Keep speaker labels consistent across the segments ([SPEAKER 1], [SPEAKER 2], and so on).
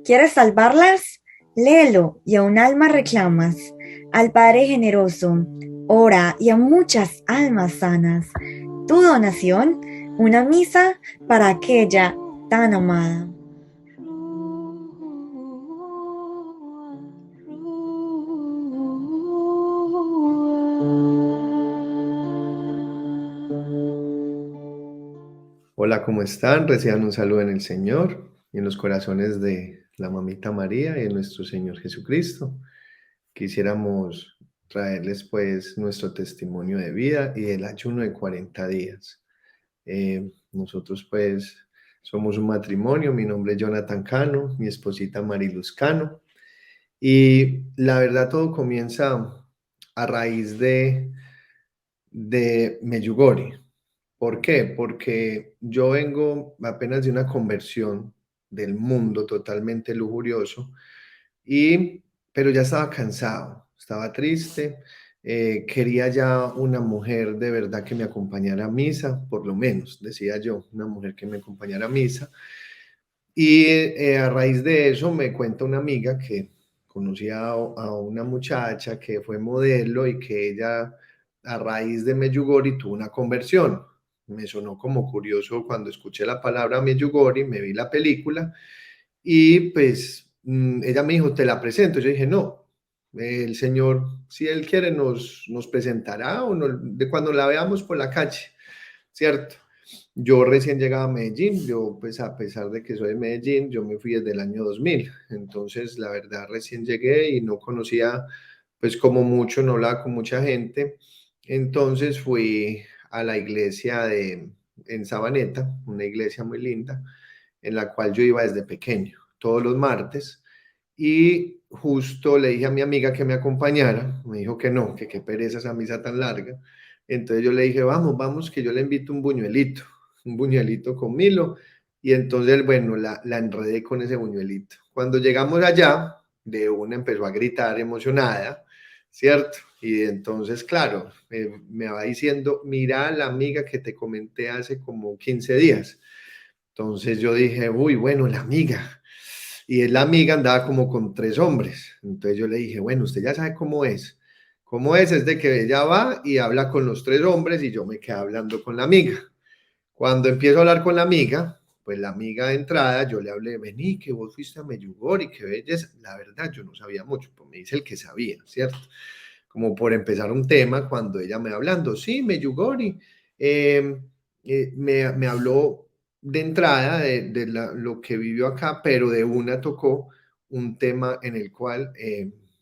[SPEAKER 1] ¿Quieres salvarlas? Léelo y a un alma reclamas. Al Padre generoso, ora y a muchas almas sanas. Tu donación, una misa para aquella tan amada.
[SPEAKER 2] Hola, ¿cómo están? Reciban un saludo en el Señor y en los corazones de la Mamita María y de nuestro Señor Jesucristo. Quisiéramos traerles pues nuestro testimonio de vida y del ayuno de 40 días. Nosotros pues somos un matrimonio, mi nombre es Jonathan Cano, mi esposita Mariluz Cano, y la verdad todo comienza a raíz de Medjugorje. ¿Por qué? Porque yo vengo apenas de una conversión del mundo totalmente lujurioso, pero ya estaba cansado, estaba triste, quería ya una mujer de verdad que me acompañara a misa, por lo menos, decía yo, una mujer que me acompañara a misa. Y a raíz de eso me cuenta una amiga que conocía a una muchacha que fue modelo y que ella a raíz de Medjugorje tuvo una conversión. Me sonó como curioso cuando escuché la palabra Medjugorje, me vi la película y pues ella me dijo, te la presento. Yo dije, no, el Señor, si Él quiere, nos presentará de cuando la veamos por la calle, ¿cierto? Yo recién llegaba a Medellín, yo pues a pesar de que soy de Medellín, yo me fui desde el año 2000, entonces la verdad recién llegué y no conocía pues como mucho, no hablaba con mucha gente, entonces fui a la iglesia en Sabaneta, una iglesia muy linda, en la cual yo iba desde pequeño, todos los martes, y justo le dije a mi amiga que me acompañara, me dijo que no, que qué pereza esa misa tan larga, entonces yo le dije, vamos, vamos, que yo le invito un buñuelito con Milo, y entonces, bueno, la enredé con ese buñuelito. Cuando llegamos allá, de una empezó a gritar emocionada, ¿cierto? Y entonces, claro, me va diciendo, mira a la amiga que te comenté hace como 15 días. Entonces yo dije, uy, bueno, la amiga. Y la amiga andaba como con tres hombres. Entonces yo le dije, bueno, usted ya sabe cómo es. ¿Cómo es? Es de que ella va y habla con los tres hombres y yo me quedé hablando con la amiga. Cuando empiezo a hablar con la amiga, pues la amiga de entrada, yo le hablé, vení, que vos fuiste a Medjugorje, qué belleza. La verdad, yo no sabía mucho, pues me dice el que sabía, ¿cierto? Como por empezar un tema, cuando ella me va hablando, sí, Medjugorje, eh, me habló de entrada lo que vivió acá, pero de una tocó un tema en el cual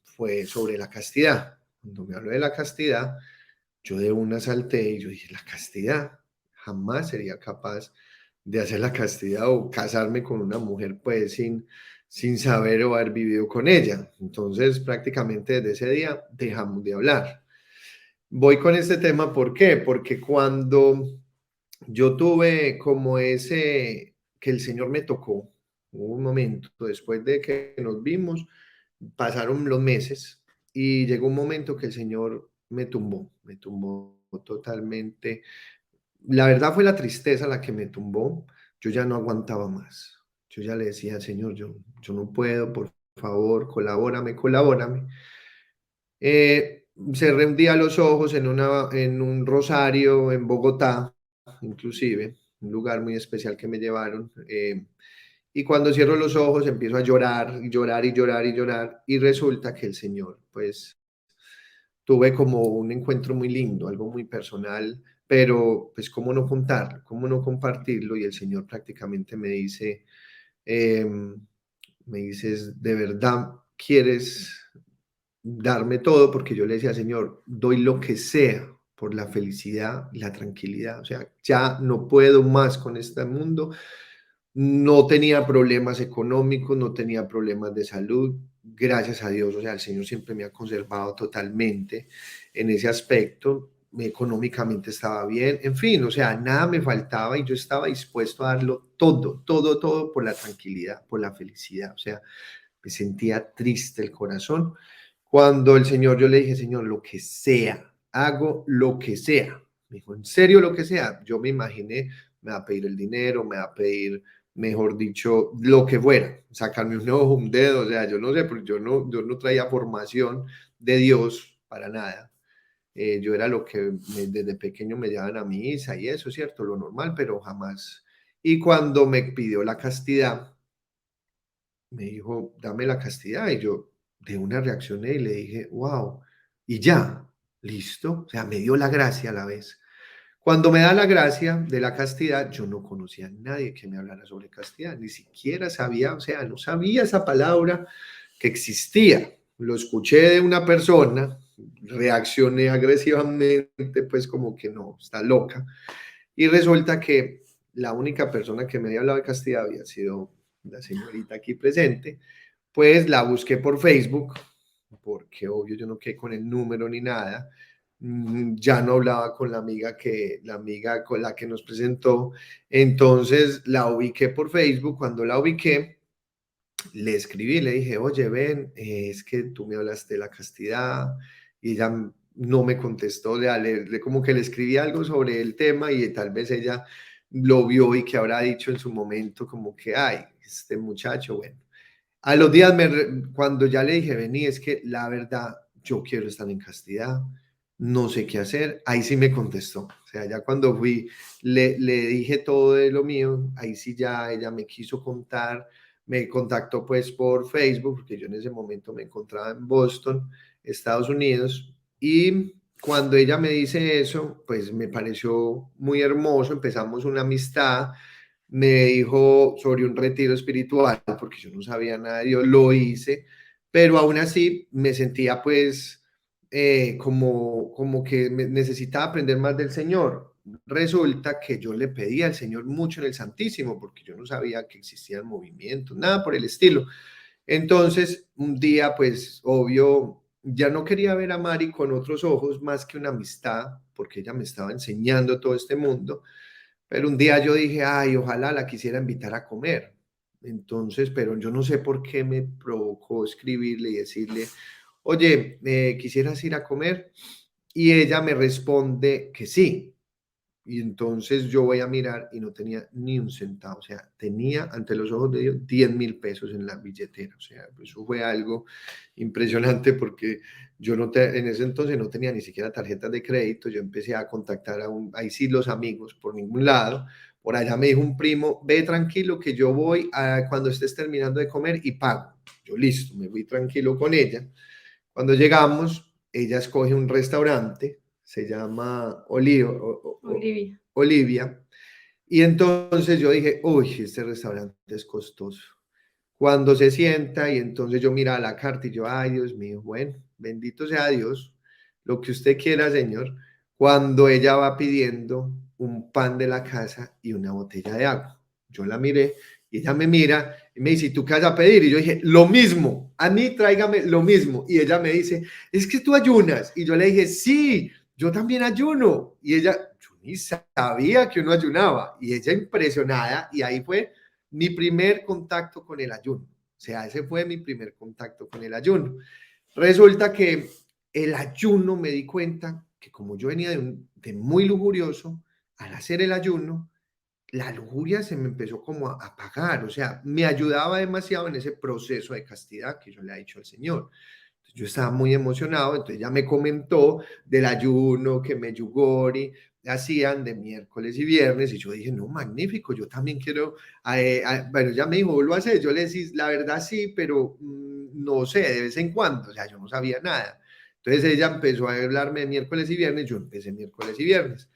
[SPEAKER 2] fue sobre la castidad. Cuando me habló de la castidad, yo de una salté y yo dije, la castidad, jamás sería capaz de hacer la castidad o casarme con una mujer pues sin saber o haber vivido con ella. Entonces prácticamente desde ese día dejamos de hablar. Voy con este tema, ¿por qué? Porque cuando yo tuve como que el Señor me tocó, hubo un momento después de que nos vimos, pasaron los meses y llegó un momento que el Señor me tumbó totalmente. La verdad fue la tristeza la que me tumbó. Yo ya no aguantaba más. Yo ya le decía, Señor, yo no puedo, por favor, colabórame, colabórame. Cerré un día los ojos en un rosario en Bogotá, inclusive, un lugar muy especial que me llevaron. Y cuando cierro los ojos empiezo a llorar y llorar y llorar y llorar. Y resulta que el Señor, pues, tuve como un encuentro muy lindo, algo muy personal, pero pues, ¿cómo no contarlo? ¿Cómo no compartirlo? Y el Señor prácticamente me dice, me dices, ¿de verdad quieres darme todo? Porque yo le decía, Señor, doy lo que sea por la felicidad y la tranquilidad. O sea, ya no puedo más con este mundo. No tenía problemas económicos, no tenía problemas de salud, gracias a Dios. O sea, el Señor siempre me ha conservado totalmente en ese aspecto. Económicamente estaba bien, en fin, o sea, nada me faltaba y yo estaba dispuesto a darlo todo, todo, todo por la tranquilidad, por la felicidad. O sea, me sentía triste el corazón. Cuando el Señor, yo le dije, Señor, lo que sea, hago lo que sea. Me dijo, ¿en serio lo que sea? Yo me imaginé, me va a pedir el dinero, me va a pedir mejor dicho, lo que fuera, sacarme un ojo, un dedo, o sea, yo no sé, porque yo no traía formación de Dios para nada. Yo era lo que desde pequeño me llevaban a misa y eso, ¿cierto? Lo normal, pero jamás. Y cuando me pidió la castidad, me dijo, dame la castidad. Y yo de una reaccioné y le dije, wow, y ya, listo. O sea, me dio la gracia a la vez. Cuando me da la gracia de la castidad, yo no conocía a nadie que me hablara sobre castidad, ni siquiera sabía, o sea, no sabía esa palabra que existía. Lo escuché de una persona, reaccioné agresivamente, pues como que no, está loca. Y resulta que la única persona que me había hablado de castidad había sido la señorita aquí presente. Pues la busqué por Facebook, porque obvio yo no quedé con el número ni nada. Ya no hablaba con la amiga con la que nos presentó. Entonces la ubiqué por Facebook. Cuando la ubiqué, le escribí, le dije, oye, ven, es que tú me hablaste de la castidad, y ella no me contestó, como que le escribí algo sobre el tema y tal vez ella lo vio y que habrá dicho en su momento como que, ay, este muchacho, bueno. A los días, cuando ya le dije, vení, es que la verdad, yo quiero estar en castidad, no sé qué hacer, ahí sí me contestó. O sea, ya cuando fui, le dije todo de lo mío, ahí sí ya ella me quiso contar, me contactó pues por Facebook, porque yo en ese momento me encontraba en Boston, Estados Unidos, y cuando ella me dice eso, pues me pareció muy hermoso, empezamos una amistad, me dijo sobre un retiro espiritual, porque yo no sabía nada de Dios, lo hice, pero aún así me sentía pues como que necesitaba aprender más del Señor. Resulta que yo le pedí al Señor mucho en el Santísimo, porque yo no sabía que existían movimientos, nada por el estilo. Entonces, un día, pues, obvio, ya no quería ver a Mari con otros ojos más que una amistad, porque ella me estaba enseñando todo este mundo. Pero un día yo dije, ay, ojalá la quisiera invitar a comer. Entonces, pero yo no sé por qué me provocó escribirle y decirle, oye, ¿quisieras ir a comer? Y ella me responde que sí. Y entonces yo voy a mirar y no tenía ni un centavo, o sea, tenía ante los ojos de Dios 10.000 pesos en la billetera, o sea, eso fue algo impresionante porque en ese entonces no tenía ni siquiera tarjetas de crédito, yo empecé a contactar ahí sí los amigos por ningún lado, por allá me dijo un primo, ve tranquilo que yo voy cuando estés terminando de comer y pago, yo listo, me fui tranquilo con ella, cuando llegamos, ella escoge un restaurante, se llama
[SPEAKER 3] Olivia.
[SPEAKER 2] Olivia, y entonces yo dije, uy, este restaurante es costoso. Cuando se sienta y entonces yo miraba la carta y yo, ay, Dios mío, bueno, bendito sea Dios, lo que usted quiera, Señor. Cuando ella va pidiendo un pan de la casa y una botella de agua, yo la miré y ella me mira y me dice, ¿y tú qué vas a pedir? Y yo dije, lo mismo, a mí tráigame lo mismo. Y ella me dice, es que tú ayunas. Y yo le dije, sí, yo también ayuno. Y ella, yo ni sabía que uno ayunaba. Y ella impresionada, y ahí fue mi primer contacto con el ayuno. O sea, ese fue mi primer contacto con el ayuno. Resulta que el ayuno me di cuenta que como yo venía de muy lujurioso, al hacer el ayuno, la lujuria se me empezó como a apagar, o sea, me ayudaba demasiado en ese proceso de castidad que yo le he dicho al Señor. Yo estaba muy emocionado, entonces ya me comentó del ayuno que Medjugorje hacían de miércoles y viernes, y yo dije, no, magnífico, yo también quiero, bueno, ya me dijo, lo haces, yo le decía, la verdad sí, pero no sé, de vez en cuando, o sea, yo no sabía nada. Entonces ella empezó a hablarme de miércoles y viernes, yo empecé miércoles y viernes.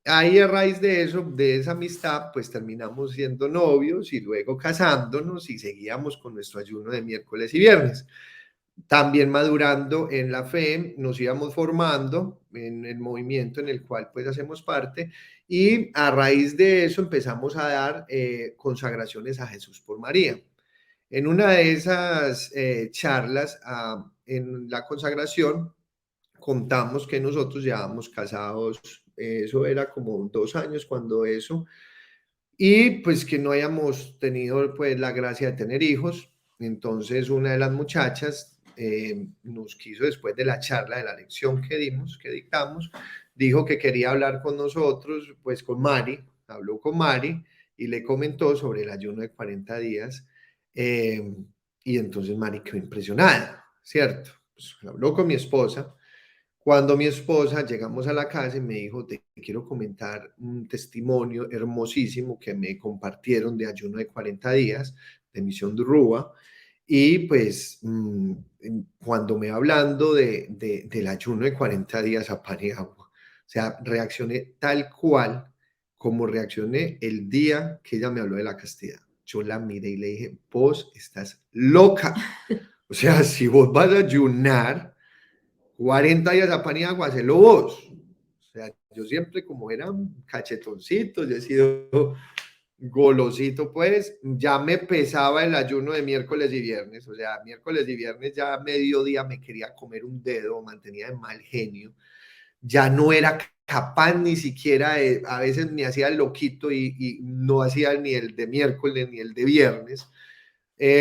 [SPEAKER 2] Ahí a raíz de eso, de esa amistad, pues terminamos siendo novios y luego casándonos y seguíamos con nuestro ayuno de miércoles y viernes. También madurando en la fe, nos íbamos formando en el movimiento en el cual pues hacemos parte, y a raíz de eso empezamos a dar consagraciones a Jesús por María. En una de esas charlas en la consagración contamos que nosotros llevábamos casados, eso era como 2 años cuando eso, y pues que no hayamos tenido pues la gracia de tener hijos. Entonces una de las muchachas nos quiso, después de la charla, de la lección que dimos, que dictamos, dijo que quería hablar con nosotros, pues con Mari, habló con Mari y le comentó sobre el ayuno de 40 días. Y entonces Mari quedó impresionada, ¿cierto? Pues habló con mi esposa. Cuando mi esposa llegamos a la casa y me dijo, te quiero comentar un testimonio hermosísimo que me compartieron de ayuno de 40 días, de Misión de Rúa. Y pues cuando me hablando del ayuno de 40 días a pan y agua, o sea, reaccioné tal cual como reaccioné el día que ella me habló de la castidad. Yo la miré y le dije, vos estás loca. O sea, si vos vas a ayunar 40 días a pan y agua, hacelo vos. O sea, yo siempre como era un cachetoncito, yo he sido golosito, pues ya me pesaba el ayuno de miércoles y viernes. O sea, miércoles y viernes ya a mediodía me quería comer un dedo, mantenía de mal genio. Ya no era capaz ni siquiera, a veces me hacía el loquito y no hacía ni el de miércoles ni el de viernes.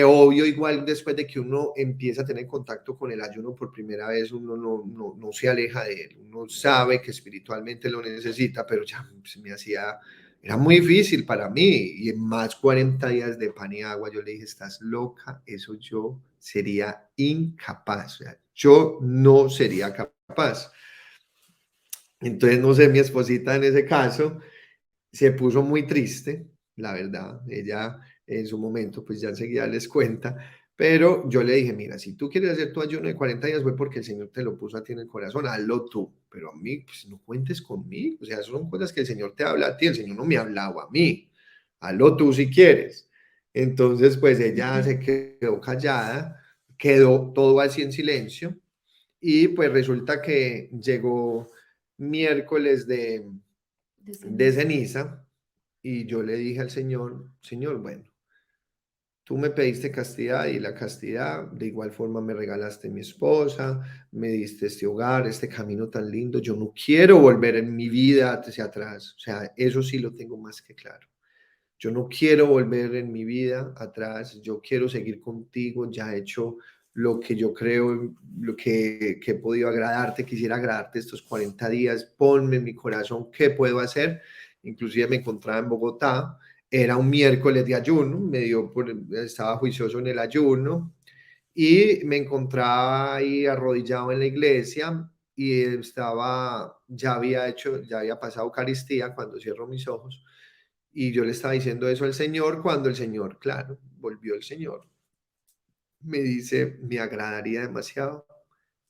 [SPEAKER 2] Obvio, igual después de que uno empieza a tener contacto con el ayuno por primera vez, uno no se aleja de él, uno sabe que espiritualmente lo necesita, pero ya se me hacía, era muy difícil para mí, y en más 40 días de pan y agua, yo le dije, estás loca, eso yo sería incapaz, o sea, yo no sería capaz. Entonces, no sé, mi esposita en ese caso se puso muy triste, la verdad. Ella en su momento, pues ya enseguida les cuenta, pero yo le dije, mira, si tú quieres hacer tu ayuno de 40 días fue porque el Señor te lo puso a ti en el corazón, hazlo tú, pero a mí, pues no cuentes conmigo, o sea, eso son cosas que el Señor te habla a ti, el Señor no me ha hablado a mí, hazlo tú si quieres. Entonces, pues ella se quedó callada, quedó todo así en silencio, y pues resulta que llegó miércoles de ceniza, y yo le dije al Señor, Señor, bueno, tú me pediste castidad y la castidad, de igual forma me regalaste mi esposa, me diste este hogar, este camino tan lindo, yo no quiero volver en mi vida hacia atrás, o sea, eso sí lo tengo más que claro. Yo no quiero volver en mi vida atrás, yo quiero seguir contigo, ya he hecho lo que yo creo, lo que he podido agradarte, quisiera agradarte estos 40 días, ponme en mi corazón qué puedo hacer. Inclusive me encontraba en Bogotá, era un miércoles de ayuno, estaba juicioso en el ayuno, y me encontraba ahí arrodillado en la iglesia y ya había pasado Eucaristía cuando cierro mis ojos, y yo le estaba diciendo eso al Señor cuando el Señor, claro, volvió el Señor. Me dice, me agradaría demasiado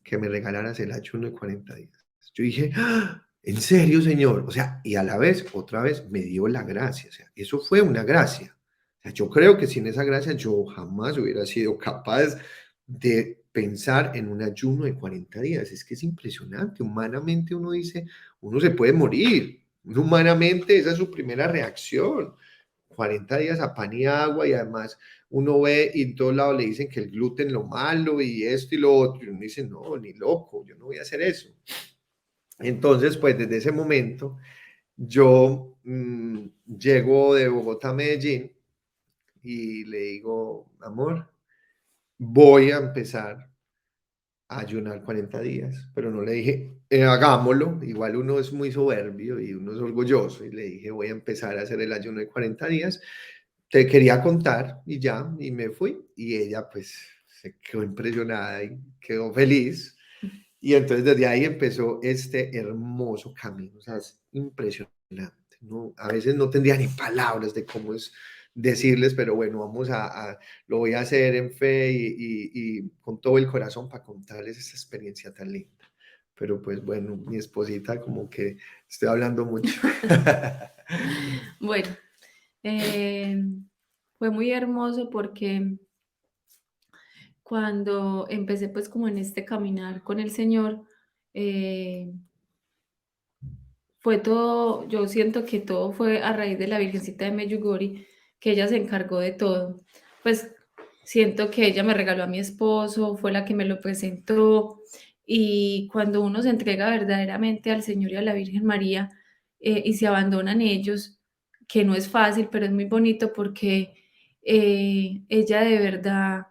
[SPEAKER 2] que me regalaras el ayuno de 40 días. Yo dije, ¡ah! ¿En serio, Señor? O sea, y a la vez, otra vez, me dio la gracia. O sea, eso fue una gracia. O sea, yo creo que sin esa gracia yo jamás hubiera sido capaz de pensar en un ayuno de 40 días. Es que es impresionante. Humanamente uno dice, uno se puede morir. Humanamente esa es su primera reacción. 40 días a pan y agua, y además uno ve y en todos lados le dicen que el gluten lo malo y esto y lo otro, y uno dice, no, ni loco, yo no voy a hacer eso. Entonces, pues desde ese momento yo llego de Bogotá a Medellín y le digo, amor, voy a empezar a ayunar 40 días, pero no le dije, hagámoslo, igual uno es muy soberbio y uno es orgulloso, y le dije, voy a empezar a hacer el ayuno de 40 días, te quería contar, y ya, y me fui, y ella pues se quedó impresionada y quedó feliz, y entonces desde ahí empezó este hermoso camino, o sea, es impresionante, ¿no? A veces no tendría ni palabras de cómo es decirles, pero bueno, lo voy a hacer en fe y con todo el corazón para contarles esta experiencia tan linda. Pero pues bueno, mi esposita como que estoy hablando mucho.
[SPEAKER 3] Bueno, fue muy hermoso porque cuando empecé pues como en este caminar con el Señor, fue todo, yo siento que todo fue a raíz de la Virgencita de Medjugorje, que ella se encargó de todo. Pues siento que ella me regaló a mi esposo, fue la que me lo presentó, y cuando uno se entrega verdaderamente al Señor y a la Virgen María, y se abandonan ellos, que no es fácil, pero es muy bonito porque ella de verdad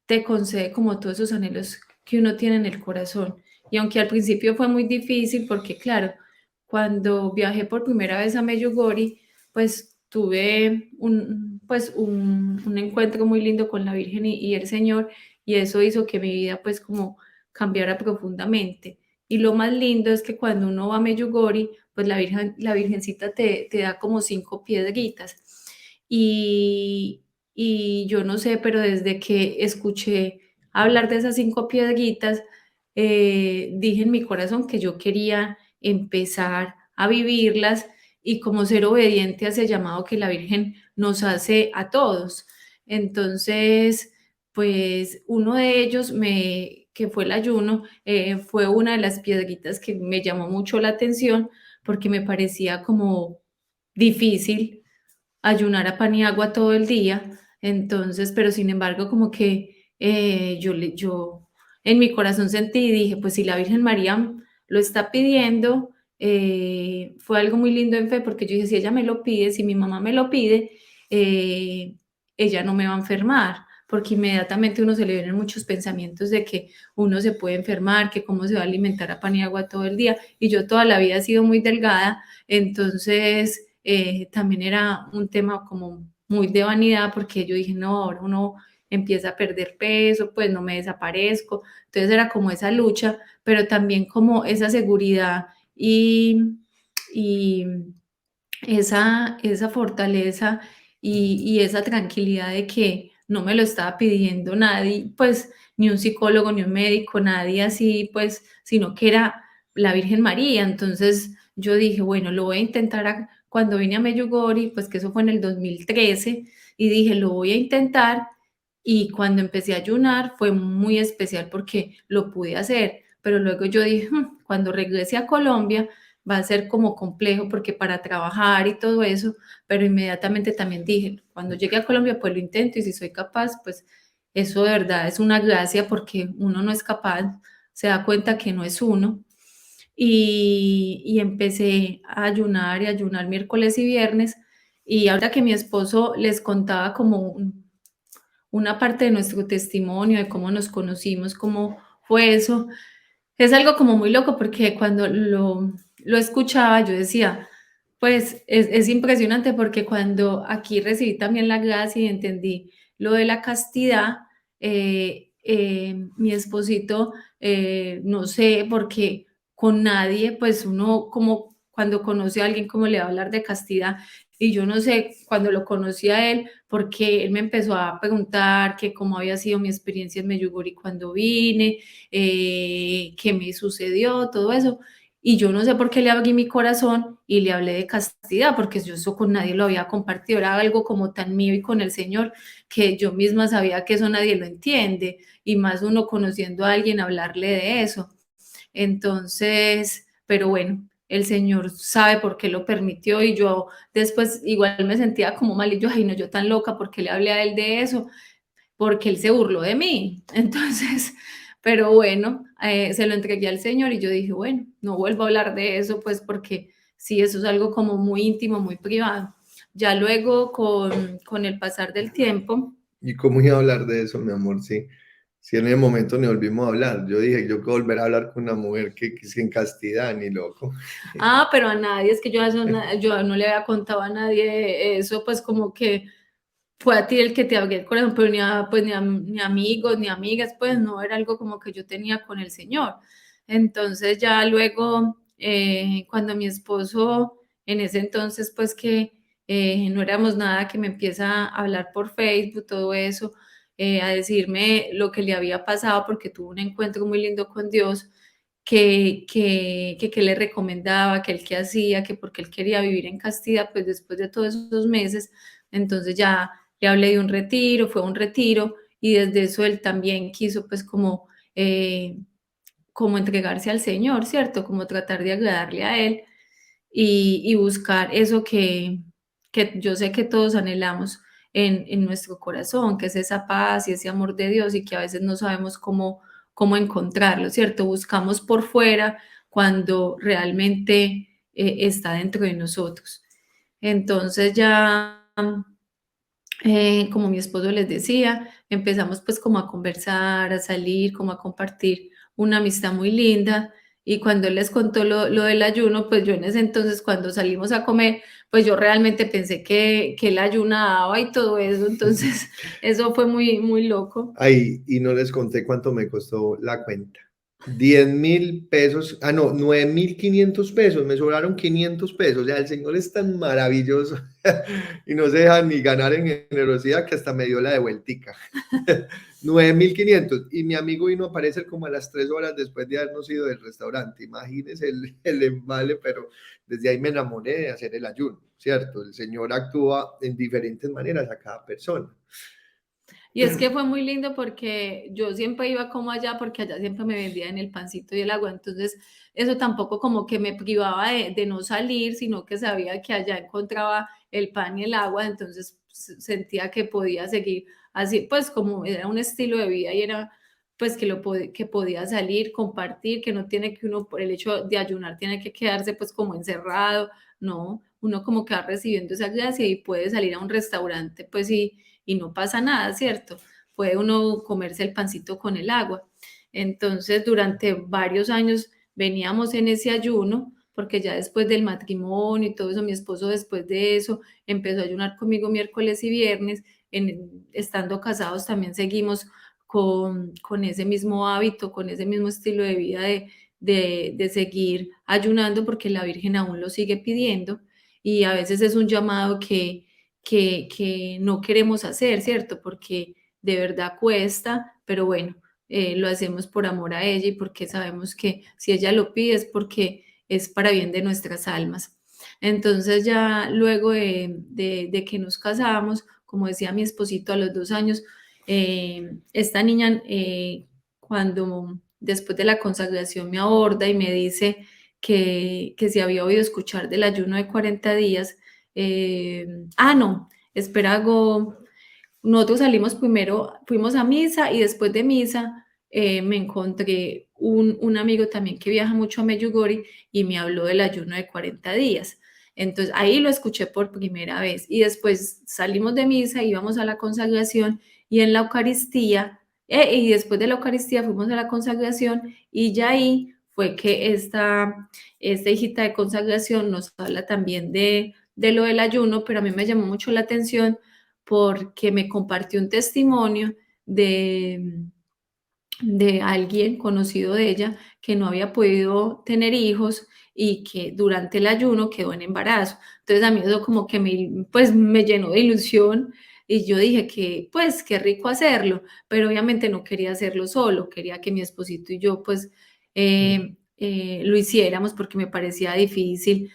[SPEAKER 3] te concede como todos esos anhelos que uno tiene en el corazón. Y aunque al principio fue muy difícil, porque claro, cuando viajé por primera vez a Medjugorje, pues tuve un encuentro muy lindo con la Virgen y el Señor, y eso hizo que mi vida pues como cambiara profundamente. Y lo más lindo es que cuando uno va a Medjugorje, pues la Virgencita te da como 5 piedritas. Y yo no sé, pero desde que escuché hablar de esas 5 piedritas, dije en mi corazón que yo quería empezar a vivirlas y como ser obediente a ese llamado que la Virgen nos hace a todos. Entonces, pues uno de ellos, que fue el ayuno, fue una de las piedritas que me llamó mucho la atención porque me parecía como difícil ayunar a pan y agua todo el día. Entonces, pero sin embargo, como que yo en mi corazón sentí y dije, pues si la Virgen María lo está pidiendo, fue algo muy lindo en fe, porque yo dije, si ella me lo pide, si mi mamá me lo pide, eh, ella no me va a enfermar, porque inmediatamente uno se le vienen muchos pensamientos de que uno se puede enfermar, que cómo se va a alimentar a pan y agua todo el día, y yo toda la vida he sido muy delgada, entonces también era un tema como muy de vanidad, porque yo dije, no, ahora uno empieza a perder peso, pues no me desaparezco, entonces era como esa lucha, pero también como esa seguridad y esa fortaleza y esa tranquilidad de que no me lo estaba pidiendo nadie, pues ni un psicólogo, ni un médico, nadie así, pues, sino que era la Virgen María. Entonces yo dije, bueno, lo voy a intentar cuando vine a Medjugorje, pues que eso fue en el 2013, y dije, lo voy a intentar. Y cuando empecé a ayunar fue muy especial porque lo pude hacer, pero luego yo dije, cuando regrese a Colombia, va a ser como complejo porque para trabajar y todo eso, pero inmediatamente también dije, cuando llegue a Colombia, pues lo intento y si soy capaz, pues eso de verdad es una gracia porque uno no es capaz, se da cuenta que no es uno. Y empecé a ayunar y ayunar miércoles y viernes. Y ahora que mi esposo les contaba como una parte de nuestro testimonio, de cómo nos conocimos, cómo fue eso, es algo como muy loco porque cuando lo escuchaba yo decía, pues es impresionante porque cuando aquí recibí también la gracia y entendí lo de la castidad, mi esposito, no sé, porque con nadie, pues uno como cuando conoce a alguien, como le va a hablar de castidad, y yo no sé, cuando lo conocí a él, porque él me empezó a preguntar que cómo había sido mi experiencia en Medjugorje cuando vine, qué me sucedió, todo eso. Y yo no sé por qué le abrí mi corazón y le hablé de castidad, porque yo eso con nadie lo había compartido, era algo como tan mío y con el Señor que yo misma sabía que eso nadie lo entiende, y más uno conociendo a alguien hablarle de eso. Entonces, pero bueno, el Señor sabe por qué lo permitió y yo después igual me sentía como mal y yo, ay no, yo tan loca, porque le hablé a él de eso, porque él se burló de mí. Entonces, pero bueno, se lo entregué al Señor y yo dije, bueno, no vuelvo a hablar de eso, pues porque sí, eso es algo como muy íntimo, muy privado. Ya luego, con el pasar del tiempo,
[SPEAKER 2] ¿Y cómo iba a hablar de eso, mi amor? Sí, sí, en el momento ni volvimos a hablar. Yo dije, yo que volver a hablar con una mujer que sin castidad, ni loco.
[SPEAKER 3] pero a nadie, es que yo, yo no le había contado a nadie eso, pues como que fue a ti el que te abrió el corazón, pero pues, ni amigos, ni amigas, pues no era algo como que yo tenía con el Señor. Entonces ya luego, cuando mi esposo, en ese entonces, pues que no éramos nada, que me empieza a hablar por Facebook, todo eso, a decirme lo que le había pasado, porque tuvo un encuentro muy lindo con Dios, que le recomendaba, que él qué hacía, que porque él quería vivir en castidad, pues después de todos esos meses, entonces ya le hablé de un retiro, fue un retiro, y desde eso él también quiso pues como entregarse al Señor, ¿cierto? Como tratar de agradarle a Él y buscar eso que yo sé que todos anhelamos en nuestro corazón, que es esa paz y ese amor de Dios y que a veces no sabemos cómo encontrarlo, ¿cierto? Buscamos por fuera cuando realmente está dentro de nosotros. Entonces ya como mi esposo les decía, empezamos pues como a conversar, a salir, como a compartir una amistad muy linda Y cuando él les contó lo del ayuno, pues yo en ese entonces cuando salimos a comer, pues yo realmente pensé que él ayunaba y todo eso, entonces eso fue muy, muy loco.
[SPEAKER 2] Ay, y no les conté cuánto me costó la cuenta. 10.000 pesos, no, 9.500 pesos, me sobraron 500 pesos. O sea, el Señor es tan maravilloso y no se deja ni ganar en generosidad que hasta me dio la devueltica. 9.500. Y mi amigo vino a aparecer como a las 3 horas después de habernos ido del restaurante. Imagínense el embale, pero desde ahí me enamoré de hacer el ayuno, ¿cierto? El Señor actúa en diferentes maneras a cada persona.
[SPEAKER 3] Y es que fue muy lindo porque yo siempre iba como allá porque allá siempre me vendían el pancito y el agua, entonces eso tampoco como que me privaba de no salir, sino que sabía que allá encontraba el pan y el agua, entonces sentía que podía seguir así, pues como era un estilo de vida y era pues que que podía salir, compartir, que no tiene que uno por el hecho de ayunar tiene que quedarse pues como encerrado, no, uno como que va recibiendo esa gracia y puede salir a un restaurante pues y no pasa nada, ¿cierto? Puede uno comerse el pancito con el agua. Entonces, durante varios años veníamos en ese ayuno, porque ya después del matrimonio y todo eso, mi esposo después de eso empezó a ayunar conmigo miércoles y viernes, estando casados también seguimos con ese mismo hábito, con ese mismo estilo de vida de seguir ayunando, porque la Virgen aún lo sigue pidiendo y a veces es un llamado que no queremos hacer, ¿cierto? Porque de verdad cuesta, pero bueno, lo hacemos por amor a ella y porque sabemos que si ella lo pide es porque es para bien de nuestras almas. Entonces ya luego de que nos casamos, como decía mi esposito a los 2 años, esta niña cuando después de la consagración me aborda y me dice que si había oído escuchar del ayuno de 40 días, no, espera, nosotros salimos primero, fuimos a misa y después de misa me encontré un amigo también que viaja mucho a Medjugorje y me habló del ayuno de 40 días. Entonces ahí lo escuché por primera vez y después salimos de misa, íbamos a la consagración y en la Eucaristía, y después de la Eucaristía fuimos a la consagración y ya ahí fue que esta hijita de consagración nos habla también de lo del ayuno, pero a mí me llamó mucho la atención porque me compartió un testimonio de alguien conocido de ella que no había podido tener hijos y que durante el ayuno quedó en embarazo. Entonces a mí eso como que pues me llenó de ilusión y yo dije que pues qué rico hacerlo, pero obviamente no quería hacerlo solo, quería que mi esposito y yo pues lo hiciéramos porque me parecía difícil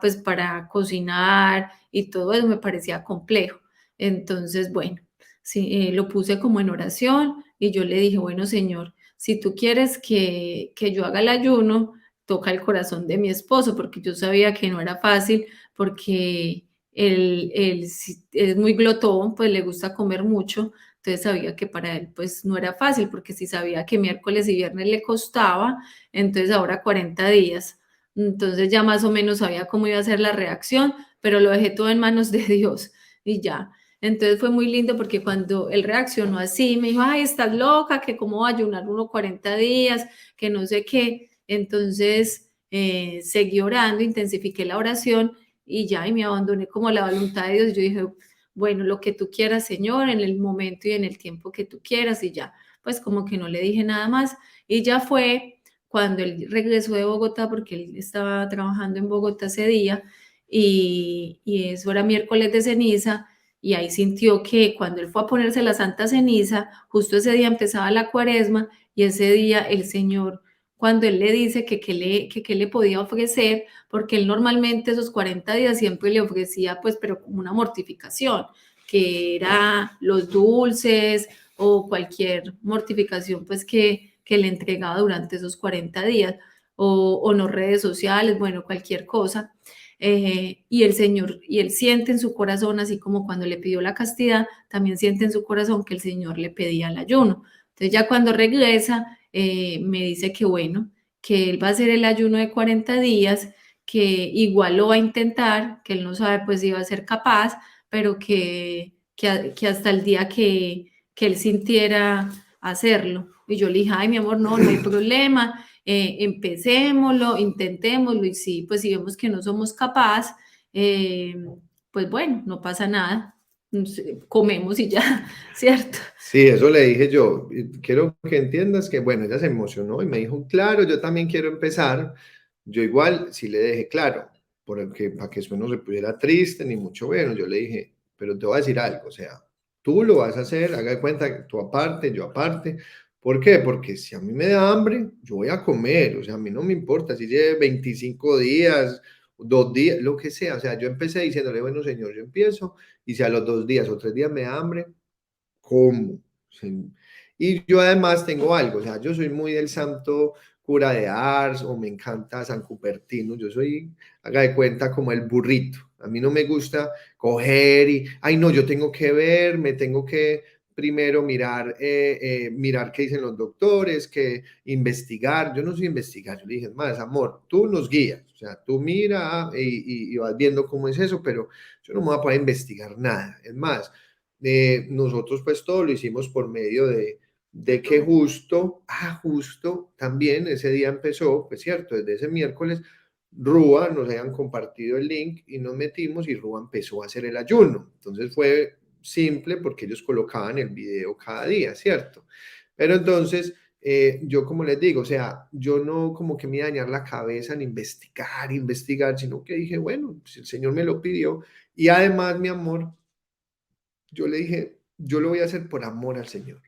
[SPEAKER 3] pues para cocinar y todo eso me parecía complejo. Entonces, bueno, sí, lo puse como en oración y yo le dije, bueno, Señor, si tú quieres que yo haga el ayuno, toca el corazón de mi esposo, porque yo sabía que no era fácil, porque él es muy glotón, pues le gusta comer mucho, entonces sabía que para él pues no era fácil, porque si sabía que miércoles y viernes le costaba, entonces ahora 40 días. Entonces ya más o menos sabía cómo iba a ser la reacción, pero lo dejé todo en manos de Dios y ya. Entonces fue muy lindo porque cuando él reaccionó así, me dijo, ay, estás loca, que cómo va a ayunar uno 40 días, que no sé qué. Entonces seguí orando, intensifiqué la oración y ya, y me abandoné como a la voluntad de Dios. Yo dije, bueno, lo que tú quieras, Señor, en el momento y en el tiempo que tú quieras y ya, pues como que no le dije nada más. Y ya fue cuando él regresó de Bogotá, porque él estaba trabajando en Bogotá ese día, y eso era miércoles de ceniza, y ahí sintió que cuando él fue a ponerse la santa ceniza, justo ese día empezaba la cuaresma y ese día el Señor, cuando él le dice que qué le podía ofrecer, porque él normalmente esos 40 días siempre le ofrecía, pues, pero como una mortificación, que era los dulces o cualquier mortificación, pues, que le entregaba durante esos 40 días, o no redes sociales, bueno, cualquier cosa. Y el Señor, y él siente en su corazón, así como cuando le pidió la castidad, también siente en su corazón que el Señor le pedía el ayuno. Entonces ya cuando regresa, me dice que bueno, que él va a hacer el ayuno de 40 días, que igual lo va a intentar, que él no sabe pues si va a ser capaz, pero que hasta el día que él sintiera hacerlo. Y yo le dije, ay, mi amor, no hay problema. empecémoslo, intentémoslo, y sí, pues si vemos que no somos capaces, pues bueno, no pasa nada, comemos y ya, ¿cierto?
[SPEAKER 2] Sí, eso le dije yo. Y quiero que entiendas que, bueno, ella se emocionó y me dijo, claro, yo también quiero empezar. Yo igual sí le dejé claro, porque para que eso no se pudiera triste, ni mucho menos. Yo le dije, pero te voy a decir algo, o sea, tú lo vas a hacer, haga de cuenta que tú aparte, yo aparte. ¿Por qué? Porque si a mí me da hambre, yo voy a comer, o sea, a mí no me importa si lleve 25 días, 2 días, lo que sea. O sea, yo empecé diciéndole, bueno, señor, yo empiezo, y si a los 2 días o 3 días me da hambre, ¿cómo? Sí. Y yo además tengo algo, o sea, yo soy muy del santo cura de Ars o me encanta San Cupertino, yo soy, haga de cuenta, como el burrito. A mí no me gusta coger y, ay no, yo tengo que ver, me tengo que primero mirar qué dicen los doctores, que investigar. Yo no soy investigar, yo le dije, más, amor, tú nos guías, o sea, tú mira y vas viendo cómo es eso, pero yo no me voy a poner a investigar nada. Es más, nosotros pues todo lo hicimos por medio de que justo también ese día empezó, pues cierto, desde ese miércoles, Rúa nos habían compartido el link y nos metimos y Rúa empezó a hacer el ayuno. Entonces fue simple porque ellos colocaban el video cada día, ¿cierto? Pero entonces, yo como les digo, o sea, yo no como que me iba a dañar la cabeza en investigar, sino que dije, bueno, si el Señor me lo pidió y además, mi amor, yo le dije, yo lo voy a hacer por amor al Señor.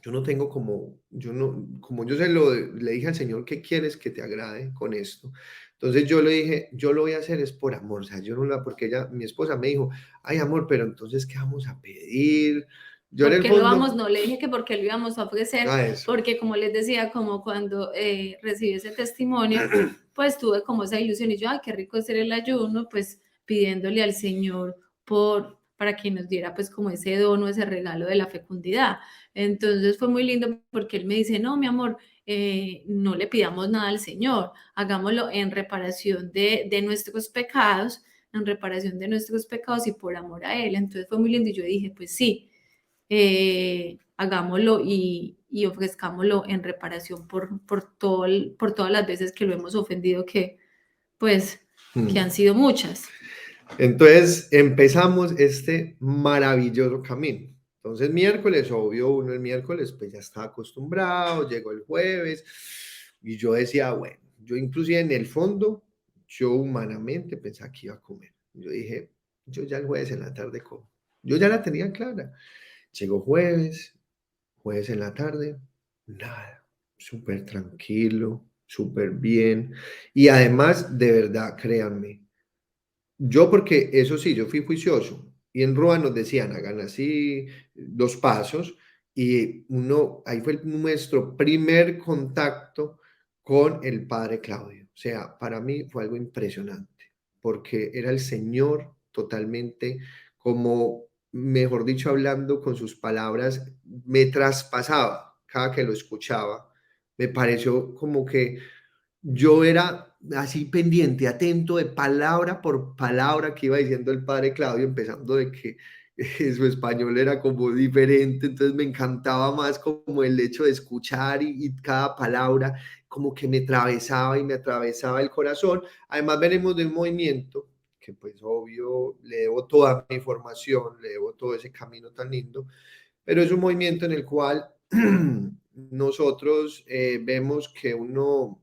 [SPEAKER 2] Yo no tengo como, yo no, como yo le dije al Señor, ¿qué quieres que te agrade con esto? Entonces yo le dije, yo lo voy a hacer es por amor, o sea, yo no la, porque ella, mi esposa me dijo, ay amor, pero entonces, ¿qué vamos a pedir? Yo en el
[SPEAKER 3] Porque lo vamos,
[SPEAKER 2] fondo,
[SPEAKER 3] no le dije que porque lo íbamos a ofrecer,
[SPEAKER 2] eso.
[SPEAKER 3] porque como les decía, como cuando recibí ese testimonio, pues tuve como esa ilusión y yo, ay, qué rico hacer el ayuno, pues pidiéndole al Señor para que nos diera pues como ese dono, ese regalo de la fecundidad. Entonces fue muy lindo porque él me dice, no, mi amor, no le pidamos nada al Señor, hagámoslo en reparación de nuestros pecados, en reparación de nuestros pecados y por amor a Él. Entonces fue muy lindo y yo dije, pues sí, hagámoslo y ofrezcámoslo en reparación por todas las veces que lo hemos ofendido, que pues que han sido muchas.
[SPEAKER 2] Entonces empezamos este maravilloso camino. Entonces miércoles, obvio, uno el miércoles pues ya estaba acostumbrado, llegó el jueves y yo decía, bueno, yo inclusive en el fondo, yo humanamente pensaba que iba a comer. Yo dije, yo ya el jueves en la tarde como. Yo ya la tenía clara. Llegó jueves en la tarde, nada, súper tranquilo, súper bien. Y además, de verdad, créanme, yo porque eso sí, yo fui juicioso y en Rúa nos decían, hagan así los pasos y ahí fue nuestro primer contacto con el padre Claudio. O sea, para mí fue algo impresionante porque era el Señor totalmente como, mejor dicho, hablando con sus palabras, me traspasaba cada que lo escuchaba. Me pareció como que yo era así pendiente, atento de palabra por palabra que iba diciendo el padre Claudio, empezando de que su español era como diferente, entonces me encantaba más como el hecho de escuchar y cada palabra como que me atravesaba y me atravesaba el corazón. Además venimos de un movimiento que pues obvio le debo toda mi formación, le debo todo ese camino tan lindo, pero es un movimiento en el cual nosotros vemos que uno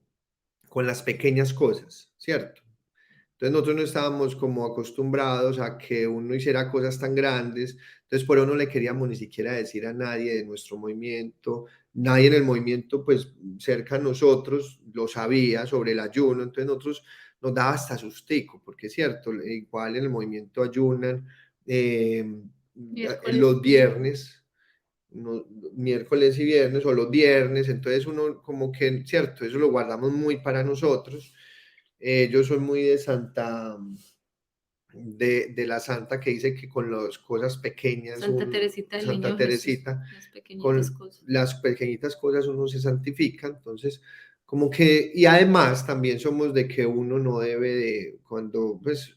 [SPEAKER 2] con las pequeñas cosas, ¿cierto? Entonces nosotros no estábamos como acostumbrados a que uno hiciera cosas tan grandes, entonces por eso no le queríamos ni siquiera decir a nadie de nuestro movimiento, nadie en el movimiento pues cerca a nosotros lo sabía sobre el ayuno, entonces nosotros nos daba hasta sustico, porque es cierto, igual en el movimiento ayunan
[SPEAKER 3] Miércoles
[SPEAKER 2] los
[SPEAKER 3] y
[SPEAKER 2] viernes, no, miércoles y viernes o los viernes, entonces uno como que, cierto, eso lo guardamos muy para nosotros. Yo soy muy de de la santa que dice que con las cosas pequeñas,
[SPEAKER 3] Santa Teresita del
[SPEAKER 2] Santa
[SPEAKER 3] Niño Jesús,
[SPEAKER 2] Teresita,
[SPEAKER 3] las pequeñitas
[SPEAKER 2] con
[SPEAKER 3] cosas.
[SPEAKER 2] las pequeñitas cosas uno se santifica, entonces como que, y además también somos de que uno no debe de, cuando pues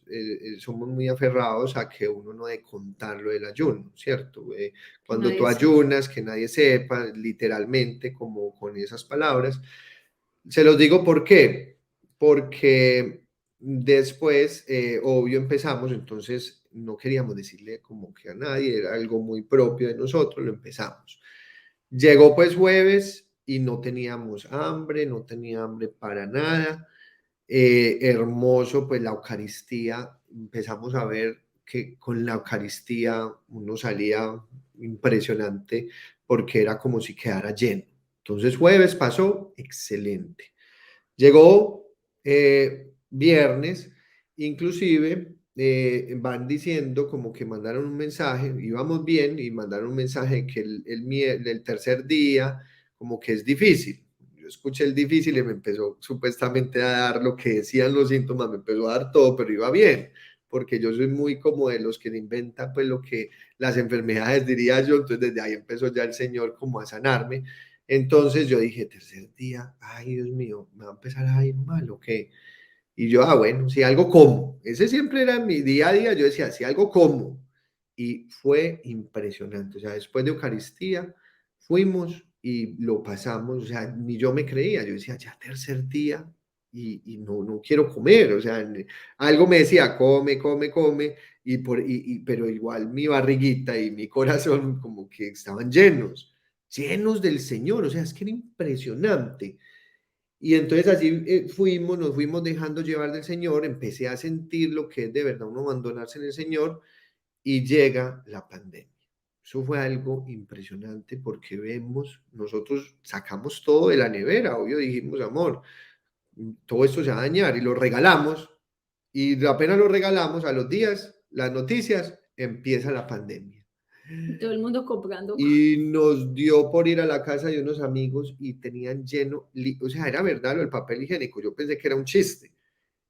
[SPEAKER 2] somos muy aferrados a que uno no debe contar lo del ayuno, ¿cierto?
[SPEAKER 3] Que
[SPEAKER 2] Cuando tú
[SPEAKER 3] nadie sepa.
[SPEAKER 2] ayunas, que nadie sepa, literalmente como con esas palabras. Se los digo por qué. Porque después, obvio, empezamos, entonces no queríamos decirle como que a nadie, era algo muy propio de nosotros, lo empezamos. Llegó pues jueves y no teníamos hambre, no tenía hambre para nada. Hermoso, pues la Eucaristía, empezamos a ver que con la Eucaristía uno salía impresionante porque era como si quedara lleno. Entonces jueves pasó, excelente. Llegó viernes, inclusive van diciendo como que mandaron un mensaje, íbamos bien y mandaron un mensaje que el tercer día como que es difícil. Yo escuché el difícil y me empezó supuestamente a dar lo que decían los síntomas, me empezó a dar todo, pero iba bien, porque yo soy muy como de los que inventan pues lo que las enfermedades diría yo, entonces desde ahí empezó ya el Señor como a sanarme. Entonces yo dije, tercer día, ay Dios mío, me va a empezar a ir mal, ¿o qué? Y yo, bueno, si algo como, ese siempre era mi día a día, yo decía, si algo como. Y fue impresionante, o sea, después de Eucaristía fuimos y lo pasamos, o sea, ni yo me creía, yo decía, ya tercer día y no, no quiero comer, o sea, algo me decía, come, come, come, pero igual mi barriguita y mi corazón como que estaban llenos, llenos del Señor, o sea, es que era impresionante. Y entonces así fuimos, nos fuimos dejando llevar del Señor, empecé a sentir lo que es de verdad uno abandonarse en el Señor y llega la pandemia. Eso fue algo impresionante porque vemos, nosotros sacamos todo de la nevera, obvio dijimos, amor, todo esto se va a dañar y lo regalamos y apenas lo regalamos a los días, las noticias, empieza la pandemia.
[SPEAKER 3] Todo el mundo comprando.
[SPEAKER 2] Y nos dio por ir a la casa de unos amigos y tenían lleno, o sea, era verdad lo del papel higiénico, yo pensé que era un chiste,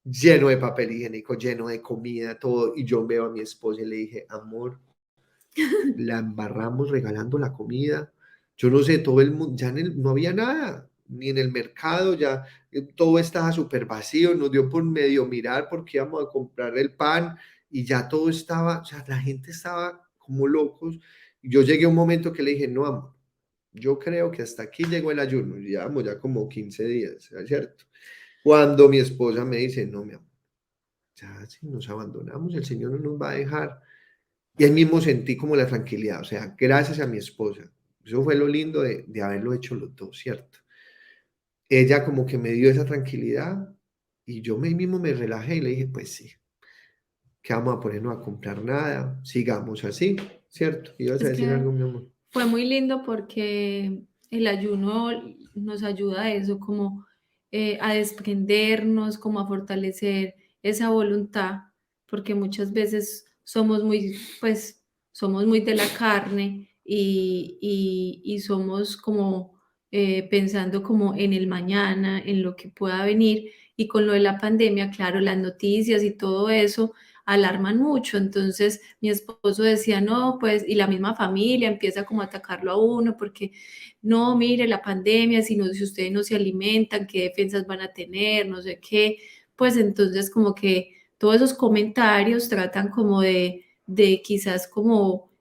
[SPEAKER 2] lleno de papel higiénico, lleno de comida, todo, y yo veo a mi esposa y le dije, amor, la embarramos regalando la comida, yo no sé, todo el mundo, ya no había nada, ni en el mercado, ya todo estaba súper vacío, nos dio por medio mirar porque íbamos a comprar el pan y ya todo estaba, o sea, la gente estaba como locos. Y yo llegué a un momento que le dije, no, amor, yo creo que hasta aquí llegó el ayuno, y llevamos ya como 15 días, ¿es cierto? Cuando mi esposa me dice, no, mi amor, ya si nos abandonamos, el Señor no nos va a dejar. Y ahí mismo sentí como la tranquilidad, o sea, gracias a mi esposa. Eso fue lo lindo de haberlo hecho los dos, ¿cierto? Ella como que me dio esa tranquilidad y yo mismo me relajé y le dije, pues sí, que vamos a ponernos a comprar nada, sigamos así, ¿cierto? ¿Ibas a
[SPEAKER 3] Es
[SPEAKER 2] decir
[SPEAKER 3] que
[SPEAKER 2] algo, mi amor?
[SPEAKER 3] fue muy lindo porque el ayuno nos ayuda a eso, como a desprendernos, como a fortalecer esa voluntad, porque muchas veces somos muy, pues, somos muy de la carne y somos como pensando como en el mañana, en lo que pueda venir, y con lo de la pandemia, claro, las noticias y todo eso alarman mucho. Entonces mi esposo decía, no, pues, y la misma familia empieza como a atacarlo a uno, porque no, mire, la pandemia, si ustedes no se alimentan, ¿qué defensas van a tener? No sé qué. Pues entonces como que todos esos comentarios tratan como de quizás como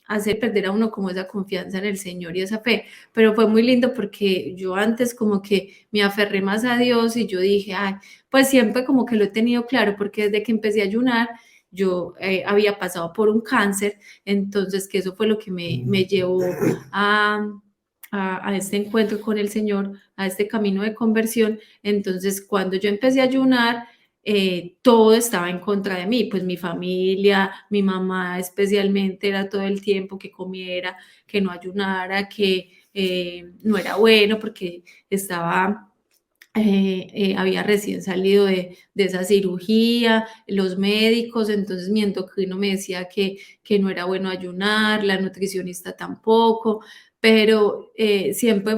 [SPEAKER 3] hacer perder a uno como esa confianza en el Señor y esa fe. Pero fue muy lindo porque yo antes como que me aferré más a Dios y yo dije, ay, pues siempre como que lo he tenido claro, porque desde que empecé a ayunar, yo había pasado por un cáncer, entonces que eso fue lo que me llevó a, a este encuentro con el Señor, a este camino de conversión. Entonces, cuando yo empecé a ayunar, todo estaba en contra de mí, pues mi familia, mi mamá especialmente, era todo el tiempo que comiera, que no ayunara, que no era bueno porque estaba había recién salido de esa cirugía, los médicos, entonces mi endocrino me decía que no era bueno ayunar, la nutricionista tampoco, pero siempre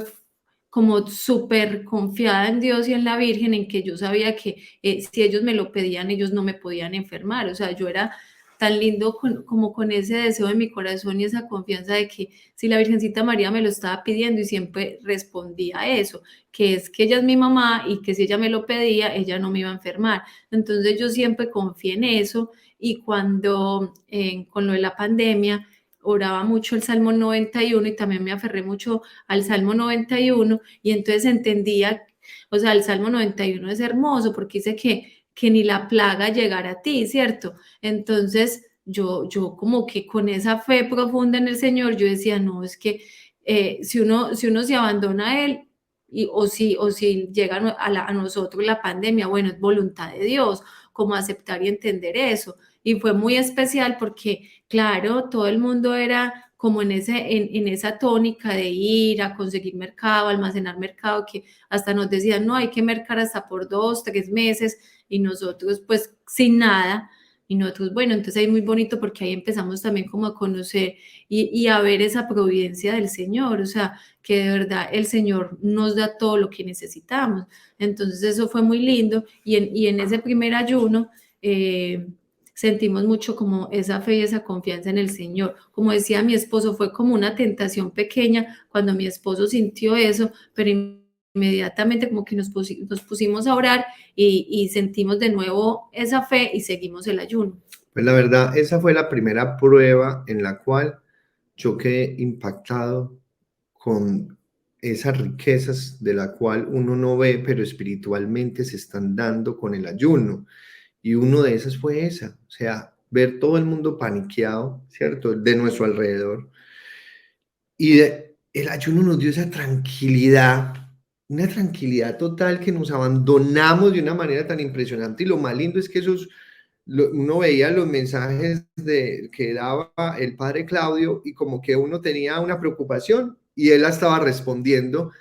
[SPEAKER 3] como súper confiada en Dios y en la Virgen, en que yo sabía que si ellos me lo pedían, ellos no me podían enfermar, o sea, yo era tan lindo como con ese deseo de mi corazón y esa confianza de que si la Virgencita María me lo estaba pidiendo y siempre respondía a eso, que es que ella es mi mamá y que si ella me lo pedía, ella no me iba a enfermar. Entonces yo siempre confié en eso y cuando con lo de la pandemia oraba mucho el Salmo 91 y también me aferré mucho al Salmo 91 y entonces entendía O sea, el Salmo 91 es hermoso porque dice que ni la plaga llegará a ti, ¿cierto? Entonces, yo como que con esa fe profunda en el Señor, yo decía, no, es que si uno se abandona a Él, o si llega a nosotros la pandemia, bueno, es voluntad de Dios, como aceptar y entender eso. Y fue muy especial porque, claro, todo el mundo era como en esa tónica de ir a conseguir mercado, almacenar mercado, que hasta nos decían, no, hay que mercar hasta por 2, 3 meses, y nosotros pues sin nada. Y nosotros, bueno, entonces ahí es muy bonito porque ahí empezamos también como a conocer y a ver esa providencia del Señor, o sea, que de verdad el Señor nos da todo lo que necesitamos. Entonces eso fue muy lindo y en ese primer ayuno sentimos mucho como esa fe y esa confianza en el Señor. Como decía mi esposo, fue como una tentación pequeña cuando mi esposo sintió eso, pero inmediatamente como que nos pusimos a orar y sentimos de nuevo esa fe y seguimos el ayuno.
[SPEAKER 2] Pues la verdad, esa fue la primera prueba en la cual yo quedé impactado con esas riquezas de la cual uno no ve, pero espiritualmente se están dando con el ayuno. Y uno de esas fue esa, o sea, ver todo el mundo paniqueado, ¿cierto? De nuestro alrededor. El ayuno nos dio esa tranquilidad, una tranquilidad total que nos abandonamos de una manera tan impresionante. Y lo más lindo es que uno veía los mensajes que daba el padre Claudio y como que uno tenía una preocupación y él la estaba respondiendo,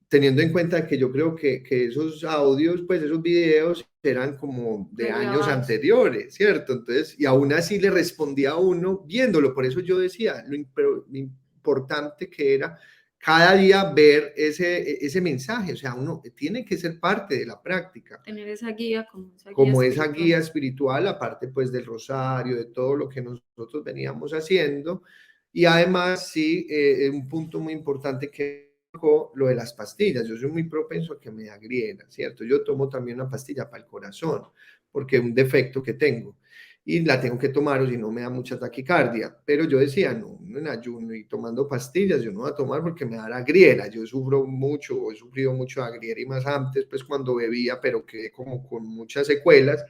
[SPEAKER 2] teniendo en cuenta que yo creo que esos audios, pues esos videos eran como de años anteriores, ¿cierto? Entonces, y aún así le respondía a uno viéndolo. Por eso yo decía lo importante que era cada día ver ese mensaje. O sea, uno tiene que ser parte de la práctica.
[SPEAKER 3] Tener esa guía
[SPEAKER 2] como esa guía espiritual, aparte pues del rosario, de todo lo que nosotros veníamos haciendo. Y además, sí, un punto muy importante que lo de las pastillas. Yo soy muy propenso a que me da griera, ¿cierto? Yo tomo también una pastilla para el corazón, porque es un defecto que tengo. Y la tengo que tomar o si no me da mucha taquicardia. Pero yo decía, no, en ayuno y tomando pastillas, yo no voy a tomar porque me da la griera. Yo sufro mucho, he sufrido mucho de griera y más antes, pues cuando bebía, pero quedé como con muchas secuelas.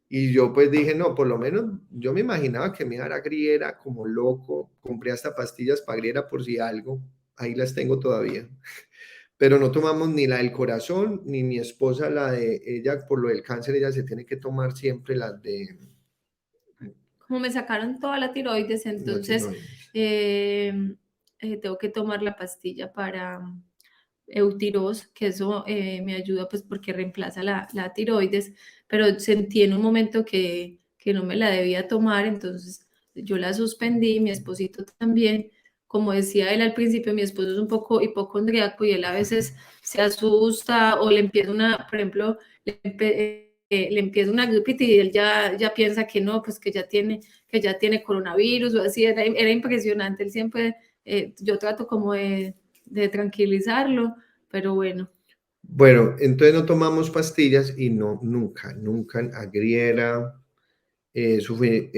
[SPEAKER 2] Y yo pues dije, no, por lo menos yo me imaginaba que me dara griera como loco. Compré hasta pastillas para griera por si algo. Ahí las tengo todavía. Pero no tomamos ni la del corazón, ni mi esposa la de ella, por lo del cáncer, ella se tiene que tomar siempre las de...
[SPEAKER 3] Como me sacaron toda la tiroides, entonces tengo que tomar la pastilla para Eutirox, que eso me ayuda pues porque reemplaza la tiroides, pero sentí en un momento que no me la debía tomar, entonces yo la suspendí, mi esposito también. Como decía él al principio, mi esposo es un poco hipocondriaco y él a veces se asusta o le empieza por ejemplo, le empieza una gripe y él ya piensa que no, pues que ya tiene coronavirus o así, era impresionante, él siempre, yo trato como de tranquilizarlo, pero bueno.
[SPEAKER 2] Bueno, entonces no tomamos pastillas y no, nunca agriera. Eso fue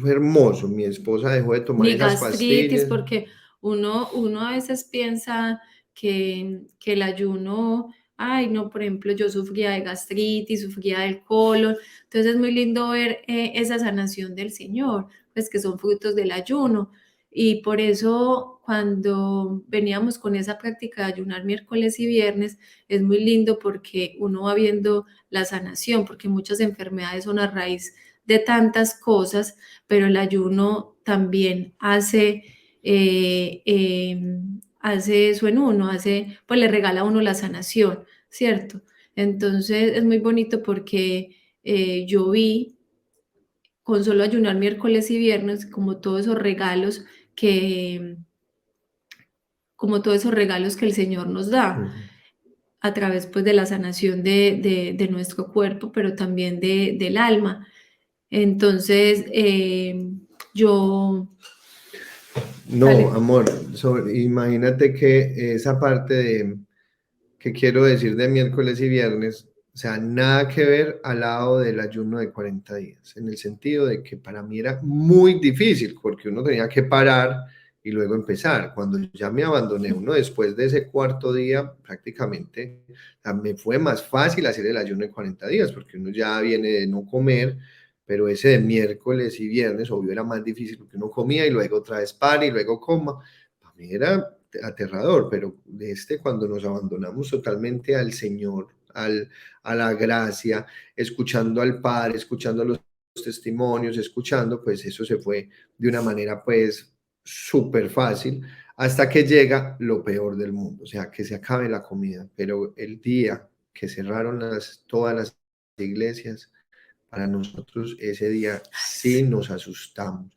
[SPEAKER 2] hermoso. Mi esposa dejó de tomar
[SPEAKER 3] Ni
[SPEAKER 2] esas
[SPEAKER 3] gastritis,
[SPEAKER 2] pastillas.
[SPEAKER 3] porque uno a veces piensa que el ayuno, ay, no, por ejemplo, yo sufría de gastritis, sufría del colon, entonces es muy lindo ver esa sanación del Señor, pues que son frutos del ayuno. Y por eso cuando veníamos con esa práctica de ayunar miércoles y viernes, es muy lindo porque uno va viendo la sanación, porque muchas enfermedades son a raíz de tantas cosas, pero el ayuno también hace eso en uno, pues le regala a uno la sanación, ¿cierto? Entonces es muy bonito porque yo vi con solo ayunar miércoles y viernes como todos esos regalos que, el Señor nos da a través pues de la sanación de nuestro cuerpo, pero también del alma. Entonces, yo...
[SPEAKER 2] No,
[SPEAKER 3] Dale.
[SPEAKER 2] amor, imagínate que esa parte que quiero decir de miércoles y viernes, o sea, nada que ver al lado del ayuno de 40 días, en el sentido de que para mí era muy difícil, porque uno tenía que parar y luego empezar. Cuando ya me abandoné uno después de ese cuarto día, prácticamente me fue más fácil hacer el ayuno de 40 días, porque uno ya viene de no comer, pero ese de miércoles y viernes, obvio, era más difícil porque uno comía y luego otra vez para y luego coma. Para mí era aterrador, pero cuando nos abandonamos totalmente al Señor, a la gracia, escuchando al Padre, escuchando los testimonios, escuchando, pues eso se fue de una manera pues súper fácil hasta que llega lo peor del mundo, o sea, que se acabe la comida. Pero el día que cerraron todas las iglesias, para nosotros ese día sí nos asustamos.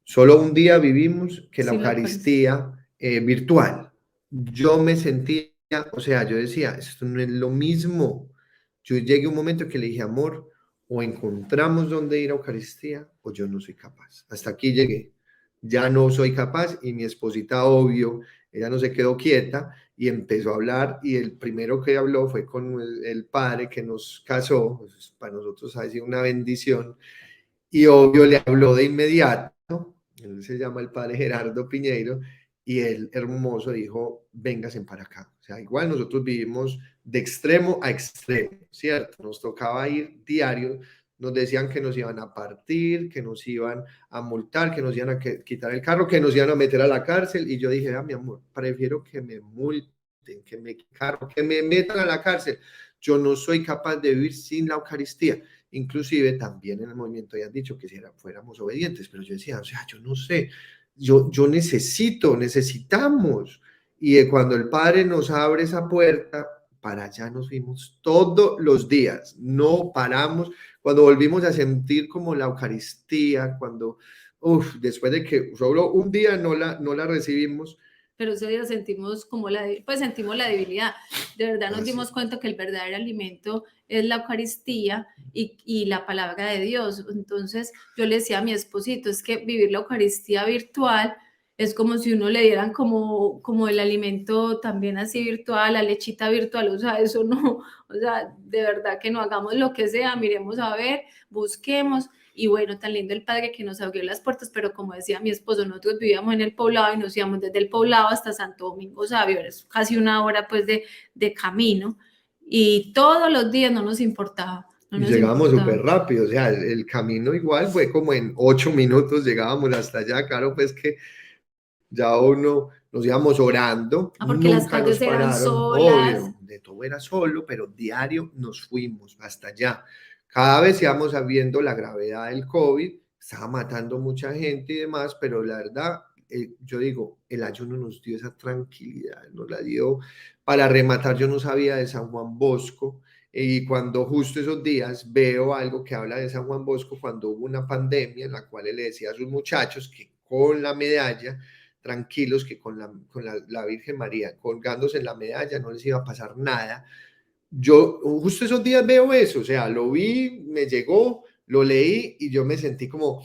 [SPEAKER 2] Solo un día vivimos que la
[SPEAKER 3] Sí, la Eucaristía.
[SPEAKER 2] Eucaristía virtual. Yo me sentía, o sea, yo decía, esto no es lo mismo. Yo llegué a un momento que le dije, amor, o encontramos dónde ir a Eucaristía o yo no soy capaz. Hasta aquí llegué. Ya no soy capaz y mi esposita, obvio, ella no se quedó quieta y empezó a hablar y el primero que habló fue con el padre que nos casó, pues, para nosotros ha sido una bendición y obvio le habló de inmediato, él se llama el padre Gerardo Piñeiro, y él hermoso dijo, véngase para acá. O sea, igual nosotros vivimos de extremo a extremo, ¿cierto? Nos tocaba ir diario, nos decían que nos iban a partir, que nos iban a multar, que nos iban a quitar el carro, que nos iban a meter a la cárcel, y yo dije, mi amor, prefiero que me multen, que me carro, que me metan a la cárcel. Yo no soy capaz de vivir sin la Eucaristía. Inclusive también en el movimiento ya han dicho que si fuéramos obedientes, pero yo decía, o sea, yo no sé, yo necesitamos. Y cuando el Padre nos abre esa puerta, para allá nos fuimos todos los días, no paramos. Cuando volvimos a sentir como la Eucaristía, después de que solo un día no la recibimos,
[SPEAKER 3] pero ese día sentimos como sentimos la debilidad. De verdad nos dimos
[SPEAKER 2] sí.
[SPEAKER 3] cuenta que el verdadero alimento es la Eucaristía y la palabra de Dios. Entonces yo le decía a mi esposito, es que vivir la Eucaristía virtual es como si uno le dieran como el alimento también así virtual, la lechita virtual, o sea, eso no, o sea, de verdad que no hagamos lo que sea, miremos a ver, busquemos. Y bueno, tan lindo el Padre que nos abrió las puertas, pero como decía mi esposo, nosotros vivíamos en el poblado y nos íbamos desde el poblado hasta Santo Domingo Sabio, es casi una hora pues de camino, y todos los días no nos importaba. No
[SPEAKER 2] Y
[SPEAKER 3] nos
[SPEAKER 2] llegábamos
[SPEAKER 3] importaba.
[SPEAKER 2] súper rápido, o sea, el camino igual fue como en 8 minutos llegábamos hasta allá, claro, pues que ya uno nos íbamos orando,
[SPEAKER 3] Porque las
[SPEAKER 2] nunca nos
[SPEAKER 3] calles eran
[SPEAKER 2] pararon,
[SPEAKER 3] solas.
[SPEAKER 2] obvio, de todo era solo, pero diario nos fuimos hasta allá. Cada vez íbamos sabiendo la gravedad del COVID, estaba matando mucha gente y demás, pero la verdad, yo digo, el ayuno nos dio esa tranquilidad, nos la dio. Para rematar, yo no sabía de San Juan Bosco, y cuando justo esos días veo algo que habla de San Juan Bosco, cuando hubo una pandemia en la cual él le decía a sus muchachos que con la medalla, tranquilos, que la Virgen María colgándose en la medalla no les iba a pasar nada. Yo justo esos días veo eso, o sea, lo vi, me llegó, lo leí y yo me sentí como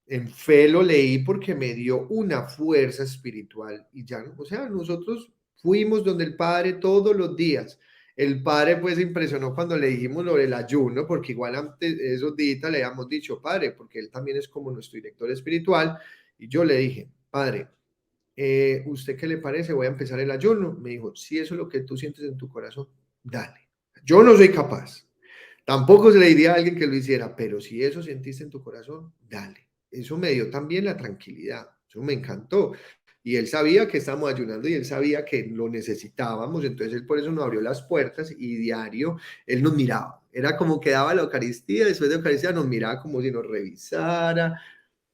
[SPEAKER 2] en fe, lo leí porque me dio una fuerza espiritual y ya, o sea, nosotros fuimos donde el Padre todos los días. El Padre pues se impresionó cuando le dijimos lo del ayuno, porque igual antes esos días le habíamos dicho, Padre, porque él también es como nuestro director espiritual, y yo le dije, Padre, ¿usted qué le parece? Voy a empezar el ayuno. Me dijo, si eso es lo que tú sientes en tu corazón, dale. Yo no soy capaz. Tampoco se le diría a alguien que lo hiciera, pero si eso sentiste en tu corazón, dale. Eso me dio también la tranquilidad. Eso me encantó. Y él sabía que estábamos ayunando y él sabía que lo necesitábamos. Entonces él por eso nos abrió las puertas y diario él nos miraba. Era como que daba la Eucaristía, después de la Eucaristía nos miraba como si nos revisara.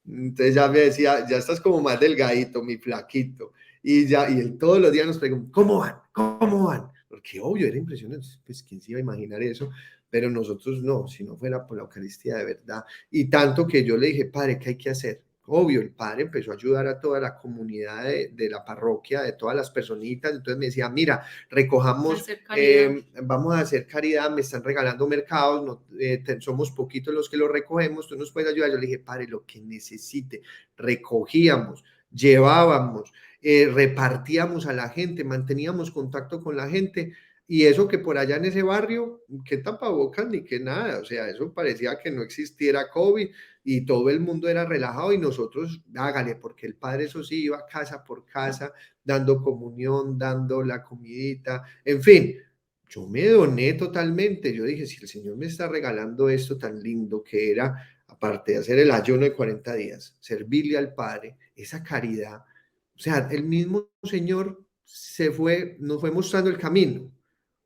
[SPEAKER 2] Entonces ya me decía, ya estás como más delgadito, mi flaquito. Y él todos los días nos pregunta, ¿cómo van? ¿Cómo van? Porque obvio, era impresionante, pues quién se iba a imaginar eso, pero nosotros no, si no fuera por la Eucaristía de verdad. Y tanto que yo le dije, Padre, ¿qué hay que hacer? Obvio, el Padre empezó a ayudar a toda la comunidad de la parroquia, de todas las personitas. Entonces me decía, mira, recojamos, vamos a hacer caridad, me están regalando mercados, no, somos poquitos los que lo recogemos, tú nos puedes ayudar. Yo le dije, Padre, lo que necesite. Recogíamos, llevábamos, repartíamos a la gente, manteníamos contacto con la gente y eso que por allá en ese barrio, qué tapabocas ni qué nada, o sea, eso parecía que no existiera COVID y todo el mundo era relajado y nosotros, hágale, porque el padre eso sí iba casa por casa, dando comunión, dando la comidita, en fin. Yo me doné totalmente, yo dije, si el Señor me está regalando esto tan lindo que era, aparte de hacer el ayuno de 40 días, servirle al Padre, esa caridad, o sea, el mismo Señor nos fue mostrando el camino.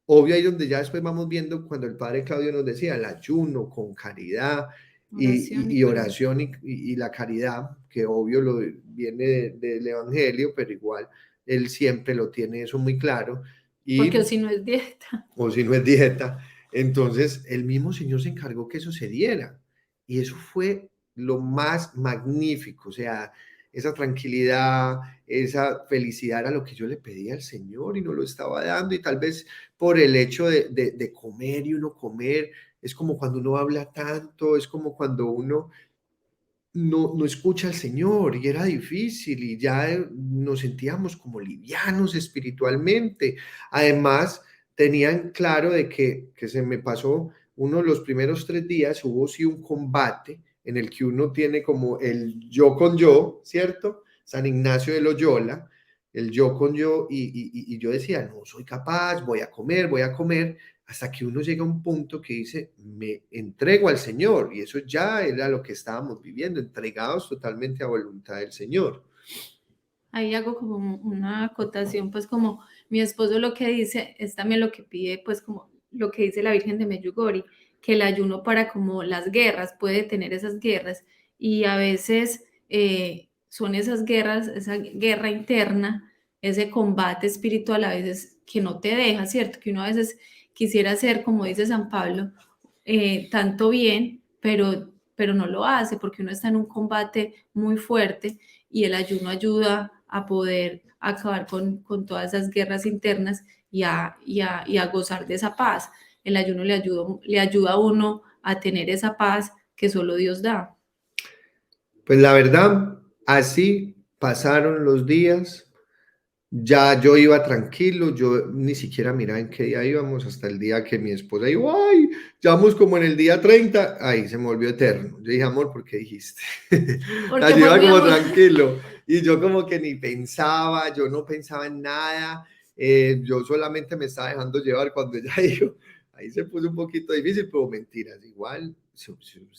[SPEAKER 2] Obvio, ahí donde ya después vamos viendo cuando el padre Claudio nos decía el ayuno con caridad
[SPEAKER 3] Oración y
[SPEAKER 2] y
[SPEAKER 3] caridad.
[SPEAKER 2] oración y la caridad, que obvio viene del Evangelio, pero igual él siempre lo tiene eso muy claro.
[SPEAKER 3] Porque
[SPEAKER 2] Y
[SPEAKER 3] si no es dieta.
[SPEAKER 2] o si no es dieta. Entonces, el mismo Señor se encargó que eso se diera. Y eso fue lo más magnífico, o sea, esa tranquilidad, esa felicidad era lo que yo le pedía al Señor y no lo estaba dando. Y tal vez por el hecho de comer y uno comer, es como cuando uno habla tanto, es como cuando uno no escucha al Señor y era difícil y ya nos sentíamos como livianos espiritualmente. Además, tenían claro de que se me pasó uno de los primeros 3 días, hubo sí un combate en el que uno tiene como el yo con yo, ¿cierto? San Ignacio de Loyola, el yo con yo, y yo decía, no soy capaz, voy a comer, hasta que uno llega a un punto que dice, me entrego al Señor, y eso ya era lo que estábamos viviendo, entregados totalmente a voluntad del Señor.
[SPEAKER 3] Ahí hago como una acotación, pues como mi esposo lo que dice es también lo que pide, pues como lo que dice la Virgen de Medjugorje, que el ayuno para como las guerras, puede tener esas guerras y a veces son esas guerras, esa guerra interna, ese combate espiritual a veces que no te deja, ¿cierto? Que uno a veces quisiera hacer, como dice San Pablo, tanto bien, pero no lo hace porque uno está en un combate muy fuerte y el ayuno ayuda a poder acabar con todas esas guerras internas y a gozar de esa paz. El ayuno le ayuda a uno a tener esa paz que solo Dios da.
[SPEAKER 2] Pues la verdad, así pasaron los días. Ya yo iba tranquilo, yo ni siquiera miraba en qué día íbamos hasta el día que mi esposa dijo, ay, ya vamos como en el día 30, ahí se me volvió eterno. Yo dije, amor, ¿por qué dijiste?
[SPEAKER 3] Porque
[SPEAKER 2] Allí
[SPEAKER 3] fue
[SPEAKER 2] iba
[SPEAKER 3] muy
[SPEAKER 2] como
[SPEAKER 3] amor.
[SPEAKER 2] tranquilo y yo como que ni pensaba, yo no pensaba en nada, yo solamente me estaba dejando llevar cuando ella dijo, ahí se puso un poquito difícil, pero mentiras, igual,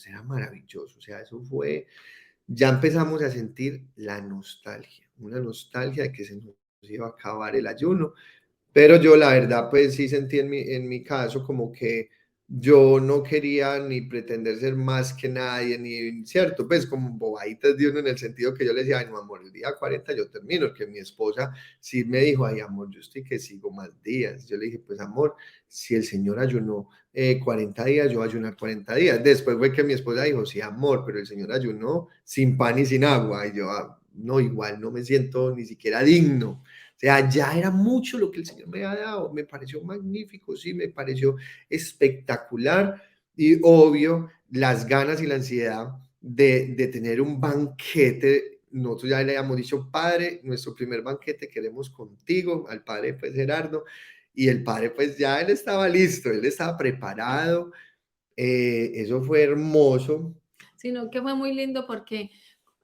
[SPEAKER 2] era maravilloso, o sea, eso fue, ya empezamos a sentir la nostalgia, una nostalgia de que se nos iba a acabar el ayuno, pero yo la verdad pues sí sentí en mi caso como que yo no quería ni pretender ser más que nadie, ni cierto, pues como bobaditas de uno en el sentido que yo le decía, ay no amor, el día 40 yo termino, que mi esposa sí me dijo, ay amor, yo estoy que sigo más días, yo le dije, pues amor, si el Señor ayunó 40 días, yo voy a ayunar 40 días, después fue que mi esposa dijo, sí amor, pero el Señor ayunó sin pan y sin agua, y yo, no, igual no me siento ni siquiera digno. O sea, ya era mucho lo que el Señor me ha dado, me pareció magnífico, sí, me pareció espectacular y obvio las ganas y la ansiedad de tener un banquete. Nosotros ya le habíamos dicho, Padre, nuestro primer banquete queremos contigo, al Padre pues Gerardo, y el Padre pues ya él estaba listo, él estaba preparado, eso fue hermoso.
[SPEAKER 3] Sino que fue muy lindo porque,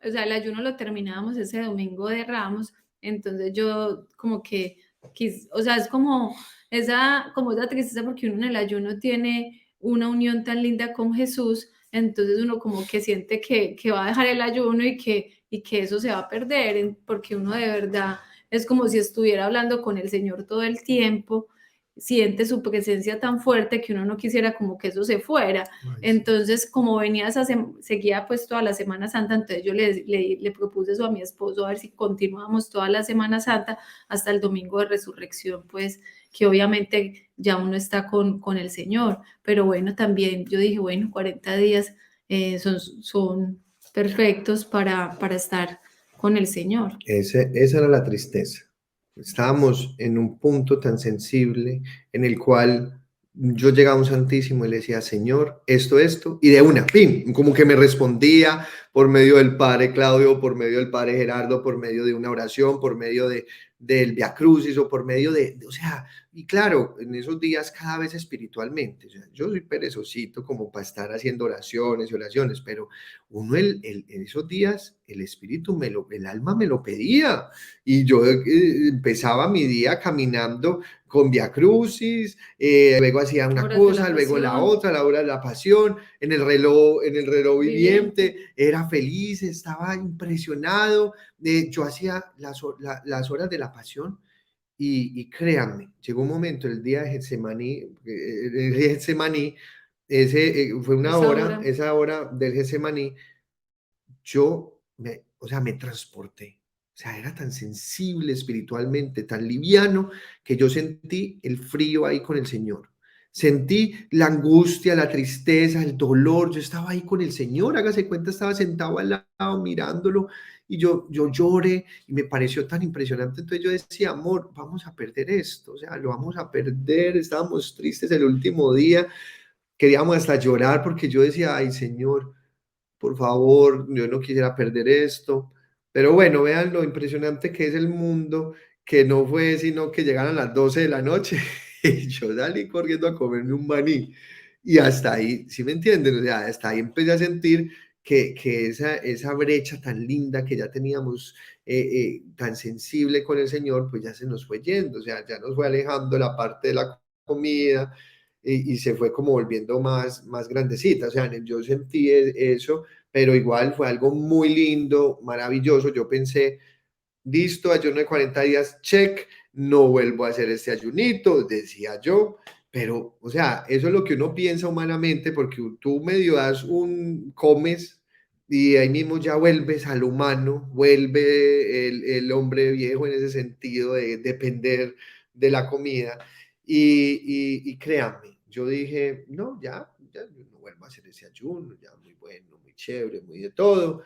[SPEAKER 3] o sea, el ayuno lo terminábamos ese domingo de Ramos, entonces yo como que, o sea, es como esa tristeza porque uno en el ayuno tiene una unión tan linda con Jesús, entonces uno como que siente que va a dejar el ayuno y que eso se va a perder, porque uno de verdad es como si estuviera hablando con el Señor todo el tiempo, siente su presencia tan fuerte que uno no quisiera como que eso se fuera.
[SPEAKER 2] Ay, sí.
[SPEAKER 3] Entonces, como venía seguía pues toda la Semana Santa, entonces yo le propuse eso a mi esposo, a ver si continuamos toda la Semana Santa hasta el domingo de resurrección, pues que obviamente ya uno está con el Señor, pero bueno, también yo dije, bueno, 40 días son perfectos para estar con el Señor.
[SPEAKER 2] Esa era la tristeza. Estábamos en un punto tan sensible en el cual yo llegaba a un santísimo y le decía, Señor, esto, y de una, ¡pim! Como que me respondía, por medio del padre Claudio, por medio del padre Gerardo, por medio de una oración, por medio del Via Crucis o por medio o sea, y claro, en esos días cada vez espiritualmente, o sea, yo soy perezosito como para estar haciendo oraciones y oraciones, pero uno en esos días el espíritu el alma me lo pedía y yo empezaba mi día caminando con Via Crucis, luego hacía una cosa, luego la otra, la hora de la pasión, en el reloj viviente, era feliz, estaba impresionado, yo hacía las horas de la pasión y créanme, llegó un momento, el día de Getsemaní, fue esa hora del Getsemaní, o sea, me transporté. O sea, era tan sensible espiritualmente, tan liviano, que yo sentí el frío ahí con el Señor. Sentí la angustia, la tristeza, el dolor. Yo estaba ahí con el Señor, hágase cuenta, estaba sentado al lado mirándolo y yo lloré y me pareció tan impresionante. Entonces yo decía, amor, vamos a perder esto, o sea, lo vamos a perder. Estábamos tristes el último día, queríamos hasta llorar porque yo decía, ay, Señor, por favor, yo no quisiera perder esto. Pero bueno, vean lo impresionante que es el mundo, que no fue sino que llegaran las 12 de la noche y yo salí corriendo a comerme un maní. Y hasta ahí, ¿sí me entienden? O sea, hasta ahí empecé a sentir que esa brecha tan linda que ya teníamos, tan sensible con el Señor, pues ya se nos fue yendo, o sea, ya nos fue alejando la parte de la comida, y se fue como volviendo más grandecita. O sea, yo sentí eso, pero igual fue algo muy lindo, maravilloso. Yo pensé, listo, ayuno de 40 días, check, no vuelvo a hacer este ayunito, decía yo. Pero, o sea, eso es lo que uno piensa humanamente, porque tú medio comes y ahí mismo ya vuelves al humano, vuelve el hombre viejo en ese sentido de depender de la comida. Y créanme, yo dije, no, ya no vuelvo a hacer ese ayuno, ya muy bueno, muy chévere, muy de todo.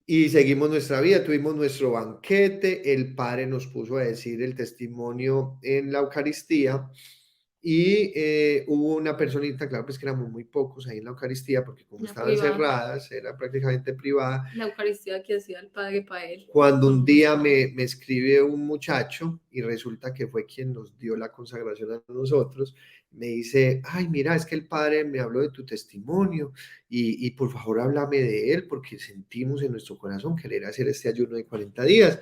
[SPEAKER 2] Y seguimos nuestra vida, tuvimos nuestro banquete, el Padre nos puso a decir el testimonio en la Eucaristía y hubo una personita, claro, pues que éramos muy pocos ahí en la Eucaristía, porque como estaban cerradas, era prácticamente privada.
[SPEAKER 3] La Eucaristía que hacía el Padre para él.
[SPEAKER 2] Cuando un día me escribe un muchacho y resulta que fue quien nos dio la consagración a nosotros, me dice, ay, mira, es que el Padre me habló de tu testimonio y por favor háblame de él porque sentimos en nuestro corazón querer hacer este ayuno de 40 días.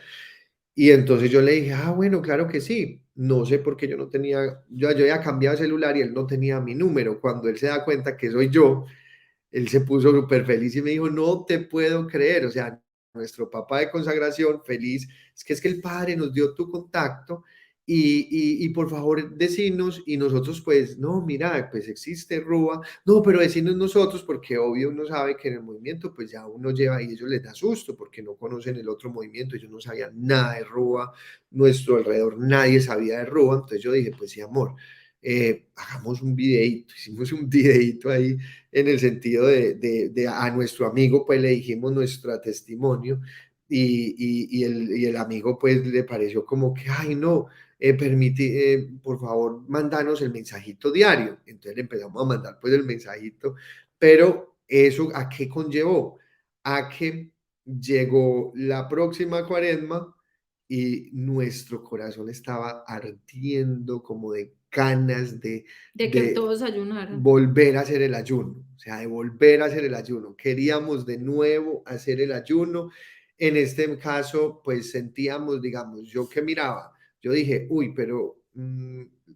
[SPEAKER 2] Y entonces yo le dije, ah, bueno, claro que sí. No sé por qué yo no tenía, yo había cambiado el celular y él no tenía mi número. Cuando él se da cuenta que soy yo, él se puso súper feliz y me dijo, no te puedo creer, o sea, nuestro papá de consagración, feliz, es que el Padre nos dio tu contacto y por favor decinos, y nosotros pues, no, mira, pues existe Rúa, no, pero decinos nosotros, porque obvio uno sabe que en el movimiento pues ya uno lleva y ellos les da susto, porque no conocen el otro movimiento, ellos no sabían nada de Rúa, nuestro alrededor nadie sabía de Rúa, entonces yo dije, pues sí, amor, hagamos un videíto, hicimos un videíto ahí en el sentido de a nuestro amigo pues le dijimos nuestro testimonio y el amigo pues le pareció como que, ay no, por favor, mandanos el mensajito diario. Entonces le empezamos a mandar pues el mensajito, pero eso ¿a qué conllevó? A que llegó la próxima cuaresma y nuestro corazón estaba ardiendo como de ganas
[SPEAKER 3] de que todos ayunaran.
[SPEAKER 2] Volver a hacer el ayuno, o sea, de volver a hacer el ayuno. Queríamos de nuevo hacer el ayuno. En este caso, pues sentíamos, digamos, yo que miraba, yo dije, uy, pero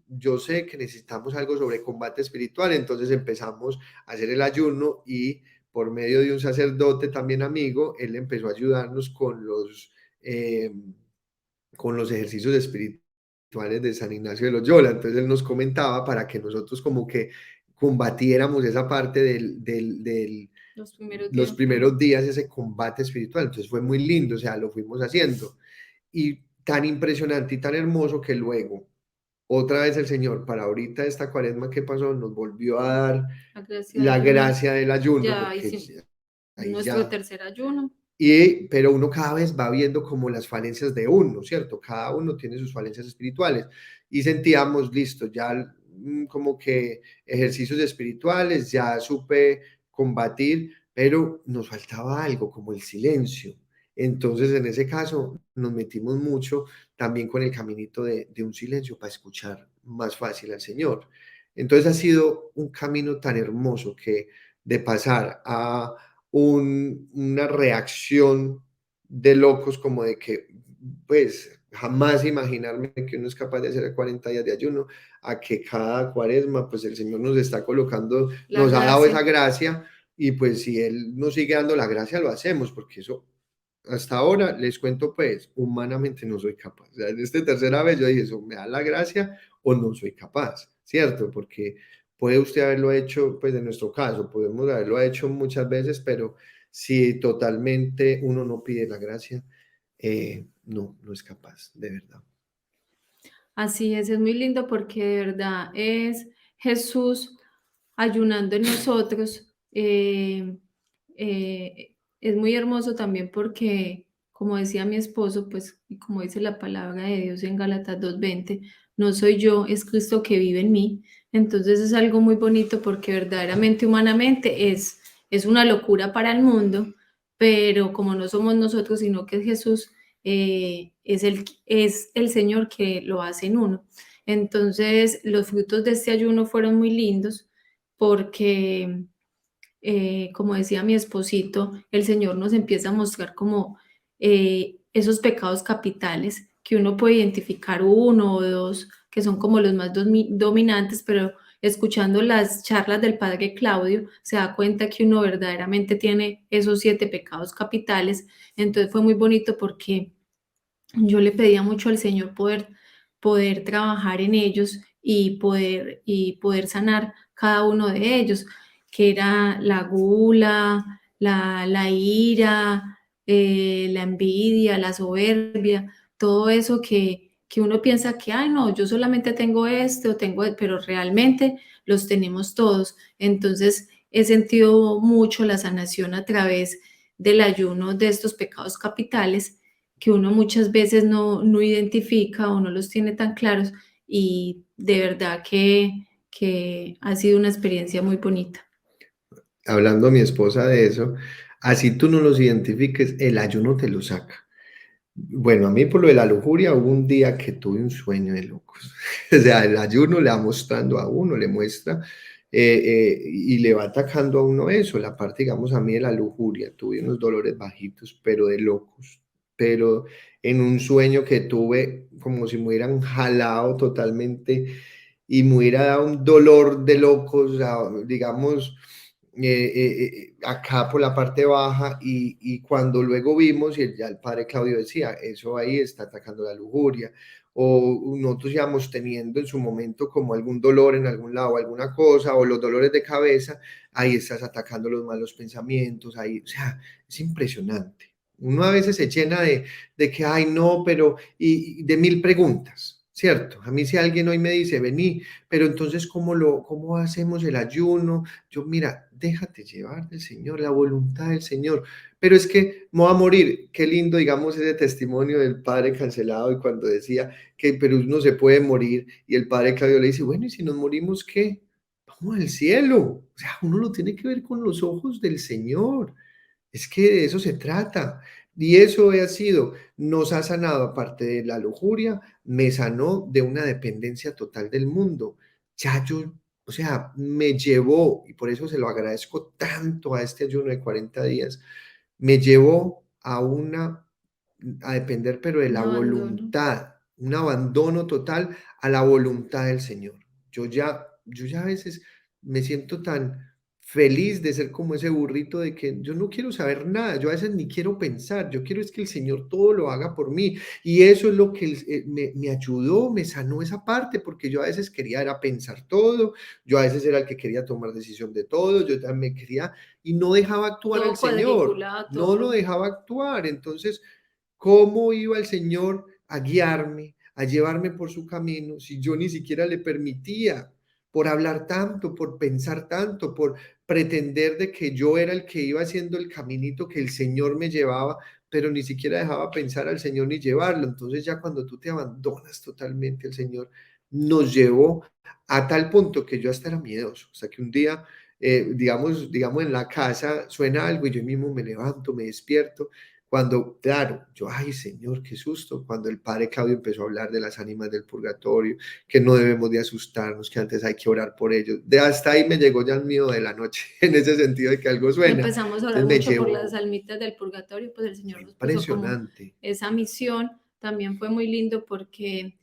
[SPEAKER 2] yo sé que necesitamos algo sobre combate espiritual, entonces empezamos a hacer el ayuno y por medio de un sacerdote también amigo, él empezó a ayudarnos con los ejercicios espirituales de San Ignacio de Loyola. Entonces él nos comentaba para que nosotros como que combatiéramos esa parte los primeros días, ese combate espiritual. Entonces fue muy lindo, o sea, lo fuimos haciendo. Y tan impresionante y tan hermoso que luego, otra vez el Señor, para ahorita esta cuaresma que pasó, nos volvió a dar la gracia del ayuno.
[SPEAKER 3] Ya, porque nuestro tercer ayuno.
[SPEAKER 2] Pero uno cada vez va viendo como las falencias de uno, ¿cierto? Cada uno tiene sus falencias espirituales y sentíamos, listo, ya como que ejercicios espirituales, ya supe combatir, pero nos faltaba algo como el silencio. Entonces, en ese caso, nos metimos mucho también con el caminito de un silencio para escuchar más fácil al Señor. Entonces ha sido un camino tan hermoso que de pasar a una reacción de locos como de que, pues, jamás imaginarme que uno es capaz de hacer 40 días de ayuno, a que cada cuaresma, pues el Señor nos está colocando,
[SPEAKER 3] La
[SPEAKER 2] nos ha dado esa
[SPEAKER 3] gracia.
[SPEAKER 2] gracia y pues si Él nos sigue dando la gracia, lo hacemos, porque eso, hasta ahora, les cuento pues, humanamente no soy capaz. O sea, en esta tercera vez yo dije, eso me da la gracia o no soy capaz, ¿cierto? Porque puede usted haberlo hecho, pues en nuestro caso, podemos haberlo hecho muchas veces, pero si totalmente uno no pide la gracia, no, no es capaz, de verdad.
[SPEAKER 3] Así es muy lindo porque de verdad es Jesús ayunando en nosotros. Es muy hermoso también porque, como decía mi esposo, pues, y como dice la palabra de Dios en Gálatas 2:20, no soy yo, es Cristo que vive en mí. Entonces es algo muy bonito porque verdaderamente, humanamente, es una locura para el mundo, pero como no somos nosotros, sino que es Jesús, es el Señor que lo hace en uno. Entonces, los frutos de este ayuno fueron muy lindos porque, como decía mi esposito, el Señor nos empieza a mostrar como esos pecados capitales que uno puede identificar uno o dos, que son como los más dominantes, pero escuchando las charlas del padre Claudio, se da cuenta que uno verdaderamente tiene esos 7 pecados capitales. Entonces fue muy bonito porque yo le pedía mucho al Señor poder trabajar en ellos y poder sanar cada uno de ellos, que era la gula, la ira, la envidia, la soberbia, todo eso que uno piensa que, ay, no, yo solamente tengo este o tengo, pero realmente los tenemos todos. Entonces he sentido mucho la sanación a través del ayuno de estos pecados capitales que uno muchas veces no identifica o no los tiene tan claros y de verdad que ha sido una experiencia muy bonita.
[SPEAKER 2] Hablando a mi esposa de eso, así tú no los identifiques, el ayuno te lo saca. Bueno, a mí por lo de la lujuria hubo un día que tuve un sueño de locos. O sea, el ayuno le va mostrando a uno, le muestra y le va atacando a uno eso, la parte, digamos, a mí de la lujuria. Tuve unos dolores bajitos, pero de locos. Pero en un sueño que tuve como si me hubieran jalado totalmente y me hubiera dado un dolor de locos, digamos, acá por la parte baja y cuando luego vimos, y ya el padre Claudio decía, eso ahí está atacando la lujuria, o nosotros íbamos teniendo en su momento como algún dolor en algún lado, alguna cosa, o los dolores de cabeza, ahí estás atacando los malos pensamientos, ahí, o sea, es impresionante. Uno a veces se llena de que, ay, no, pero, y de mil preguntas, ¿cierto? A mí si alguien hoy me dice, vení, pero entonces, ¿cómo hacemos el ayuno? Yo, mira, déjate llevar del Señor, la voluntad del Señor. Pero es que me voy a morir. Qué lindo, digamos, ese testimonio del padre cancelado y cuando decía que pero uno se puede morir y el padre Claudio le dice, bueno, ¿y si nos morimos qué? Vamos al cielo. O sea, uno lo tiene que ver con los ojos del Señor. Es que de eso se trata. Y eso ha sido, nos ha sanado, aparte de la lujuria, me sanó de una dependencia total del mundo. Ya yo, o sea, me llevó, y por eso se lo agradezco tanto a este ayuno de 40 días, me llevó a depender, pero de
[SPEAKER 3] Un
[SPEAKER 2] la
[SPEAKER 3] abandono.
[SPEAKER 2] voluntad, un abandono total a la voluntad del Señor. Yo ya a veces me siento tan feliz de ser como ese burrito de que yo no quiero saber nada, yo a veces ni quiero pensar, yo quiero es que el Señor todo lo haga por mí. Y eso es lo que me ayudó, me sanó esa parte, porque yo a veces quería era pensar todo, yo a veces era el que quería tomar decisión de todo, yo también me quería y no dejaba actuar al
[SPEAKER 3] Todo
[SPEAKER 2] Señor,
[SPEAKER 3] cuadriculado,
[SPEAKER 2] no lo
[SPEAKER 3] todo.
[SPEAKER 2] dejaba actuar. Entonces, ¿cómo iba el Señor a guiarme, a llevarme por su camino, si yo ni siquiera le permitía, por hablar tanto, por pensar tanto, por pretender de que yo era el que iba haciendo el caminito que el Señor me llevaba, pero ni siquiera dejaba pensar al Señor ni llevarlo? Entonces ya cuando tú te abandonas totalmente al Señor, nos llevó a tal punto que yo hasta era miedoso, hasta que un día digamos, en la casa suena algo y yo mismo me levanto, me despierto. Cuando, claro, yo, ay Señor, qué susto, cuando el padre Claudio empezó a hablar de las ánimas del purgatorio, que no debemos de asustarnos, que antes hay que orar por ellos. De hasta ahí me llegó ya el miedo de la noche, en ese sentido de que algo suena.
[SPEAKER 3] Empezamos a orar
[SPEAKER 2] Entonces me
[SPEAKER 3] mucho por las
[SPEAKER 2] llevó,
[SPEAKER 3] almitas del purgatorio, pues el
[SPEAKER 2] fue
[SPEAKER 3] Señor nos puso como
[SPEAKER 2] impresionante.
[SPEAKER 3] esa misión. También fue muy lindo porque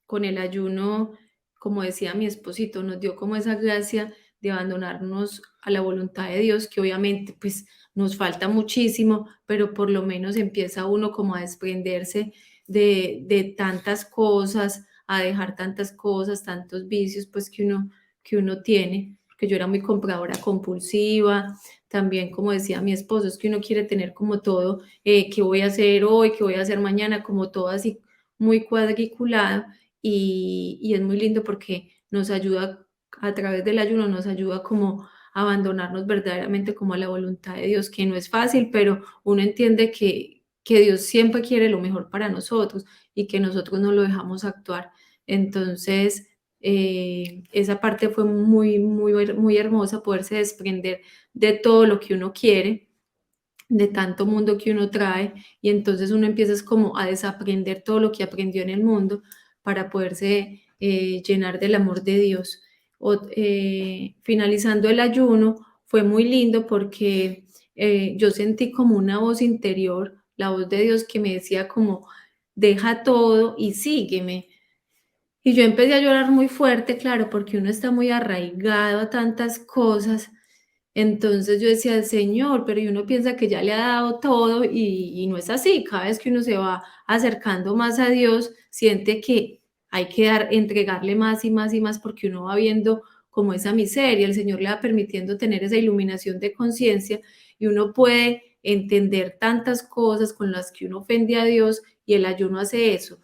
[SPEAKER 3] con el ayuno, como decía mi esposito, nos dio como esa gracia de abandonarnos a la voluntad de Dios, que obviamente pues nos falta muchísimo, pero por lo menos empieza uno como a desprenderse de tantas cosas, a dejar tantas cosas, tantos vicios pues que uno tiene, porque yo era muy compradora compulsiva, también como decía mi esposo, es que uno quiere tener como todo, qué voy a hacer hoy, qué voy a hacer mañana, como todo así muy cuadriculado, y es muy lindo porque nos ayuda, a través del ayuno, nos ayuda como a abandonarnos verdaderamente como a la voluntad de Dios, que no es fácil, pero uno entiende que Dios siempre quiere lo mejor para nosotros y que nosotros no lo dejamos actuar. Entonces, esa parte fue muy hermosa, poderse desprender de todo lo que uno quiere, de tanto mundo que uno trae, y entonces uno empieza es como a desaprender todo lo que aprendió en el mundo para poderse llenar del amor de Dios. Finalizando el ayuno, fue muy lindo porque yo sentí como una voz interior, la voz de Dios que me decía como, deja todo y sígueme. Y yo empecé a llorar muy fuerte, claro, porque uno está muy arraigado a tantas cosas. Entonces yo decía, Señor, pero y uno piensa que ya le ha dado todo y no es así. Cada vez que uno se va acercando más a Dios, siente que hay que entregarle más y más y más porque uno va viendo como esa miseria. El Señor le va permitiendo tener esa iluminación de conciencia y uno puede entender tantas cosas con las que uno ofende a Dios, y el ayuno hace eso,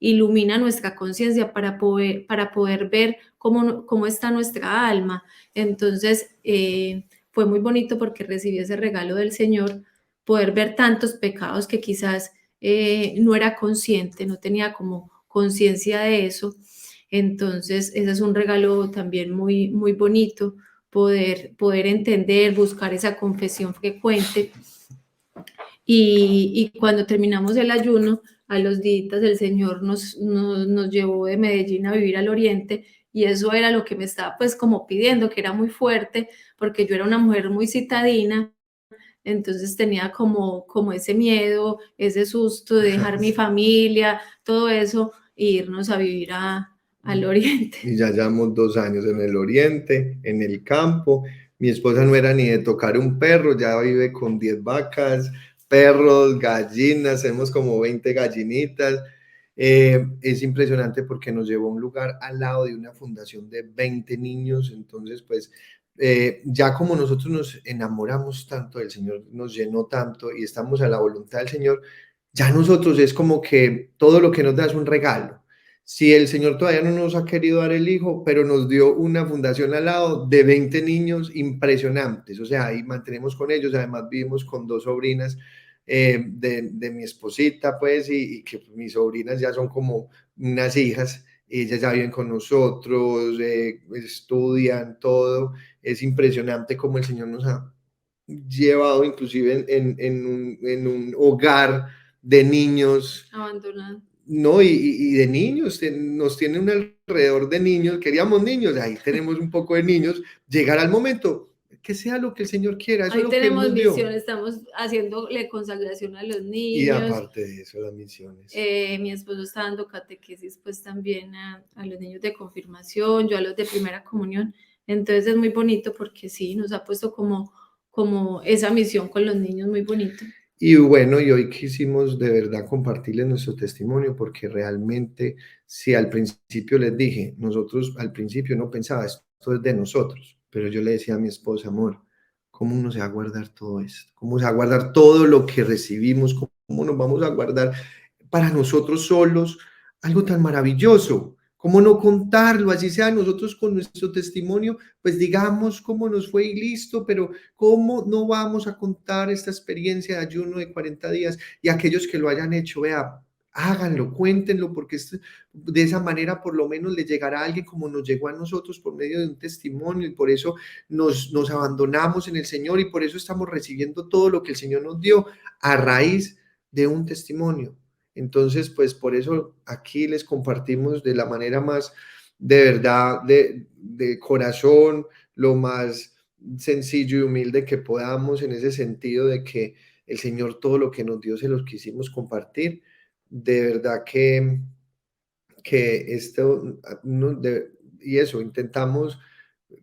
[SPEAKER 3] ilumina nuestra conciencia para poder ver cómo está nuestra alma. Entonces, fue muy bonito porque recibí ese regalo del Señor, poder ver tantos pecados que quizás no era consciente, no tenía como conciencia de eso. Entonces, ese es un regalo también muy bonito, poder entender, buscar esa confesión frecuente. Y cuando terminamos el ayuno, a los días el Señor nos llevó de Medellín a vivir al oriente, y eso era lo que me estaba pues como pidiendo, que era muy fuerte, porque yo era una mujer muy citadina, entonces tenía como ese miedo, ese susto de dejar mi familia, todo eso, e irnos a vivir al oriente.
[SPEAKER 2] Y ya llevamos 2 años en el oriente, en el campo. Mi esposa no era ni de tocar un perro, ya vive con 10 vacas, perros, gallinas, tenemos como 20 gallinitas. Es impresionante porque nos llevó a un lugar al lado de una fundación de 20 niños, entonces pues ya como nosotros nos enamoramos tanto del Señor, nos llenó tanto y estamos a la voluntad del Señor, ya nosotros es como que todo lo que nos da es un regalo. Si el Señor todavía no nos ha querido dar el hijo, pero nos dio una fundación al lado de 20 niños impresionantes, o sea, ahí mantenemos con ellos, además vivimos con 2 sobrinas de mi esposita, pues, y que mis sobrinas ya son como unas hijas, ellas ya viven con nosotros, estudian todo, es impresionante cómo el Señor nos ha llevado inclusive en un hogar de niños,
[SPEAKER 3] Abandonado.
[SPEAKER 2] no, y de niños, nos tiene un alrededor de niños, queríamos niños, ahí tenemos un poco de niños, llegar al momento, que sea lo que el Señor quiera, eso
[SPEAKER 3] Ahí
[SPEAKER 2] es lo que Él
[SPEAKER 3] tenemos
[SPEAKER 2] nos dio.
[SPEAKER 3] misión, estamos haciéndole consagración a los
[SPEAKER 2] Y
[SPEAKER 3] niños.
[SPEAKER 2] aparte de eso, las misiones.
[SPEAKER 3] Mi esposo está dando catequesis pues también a los niños de confirmación, yo a los de primera comunión. Entonces es muy bonito porque sí, nos ha puesto como esa misión con los niños, muy bonito.
[SPEAKER 2] Y bueno, y hoy quisimos de verdad compartirles nuestro testimonio porque realmente, si al principio les dije, nosotros al principio no pensaba, esto es de nosotros, pero yo le decía a mi esposa, amor, ¿cómo uno se va a guardar todo esto? ¿Cómo se va a guardar todo lo que recibimos? ¿Cómo nos vamos a guardar para nosotros solos algo tan maravilloso? ¿Cómo no contarlo? Así sea nosotros con nuestro testimonio, pues digamos cómo nos fue y listo, pero ¿cómo no vamos a contar esta experiencia de ayuno de 40 días? Y aquellos que lo hayan hecho, vea, háganlo, cuéntenlo, porque de esa manera por lo menos le llegará a alguien como nos llegó a nosotros por medio de un testimonio, y por eso nos abandonamos en el Señor, y por eso estamos recibiendo todo lo que el Señor nos dio a raíz de un testimonio. Entonces, pues por eso aquí les compartimos de la manera más de verdad, de corazón, lo más sencillo y humilde que podamos, en ese sentido de que el Señor todo lo que nos dio se los quisimos compartir. De verdad que esto, y eso, intentamos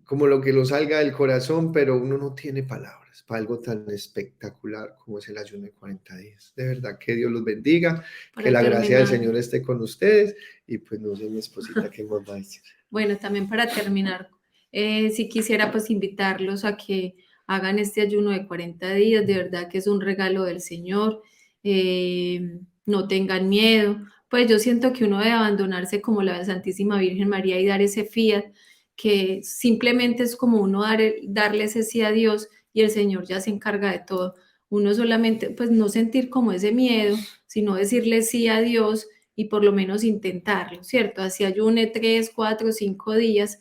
[SPEAKER 2] como lo que lo salga del corazón, pero uno no tiene palabras para algo tan espectacular como es el ayuno de 40 días. De verdad que Dios los bendiga, que
[SPEAKER 3] Para
[SPEAKER 2] la gracia del
[SPEAKER 3] terminar,
[SPEAKER 2] Señor esté con ustedes, y pues no sé, mi esposita, ¿qué más va a decir?
[SPEAKER 3] bueno, también para terminar, si quisiera pues invitarlos a que hagan este ayuno de 40 días, de verdad que es un regalo del Señor, no tengan miedo, pues yo siento que uno debe abandonarse como la Santísima Virgen María y dar ese fiat, que simplemente es como uno darle ese sí a Dios y el Señor ya se encarga de todo. Uno solamente, pues no sentir como ese miedo, sino decirle sí a Dios y por lo menos intentarlo, ¿cierto? Así ayune 3, 4, 5 días,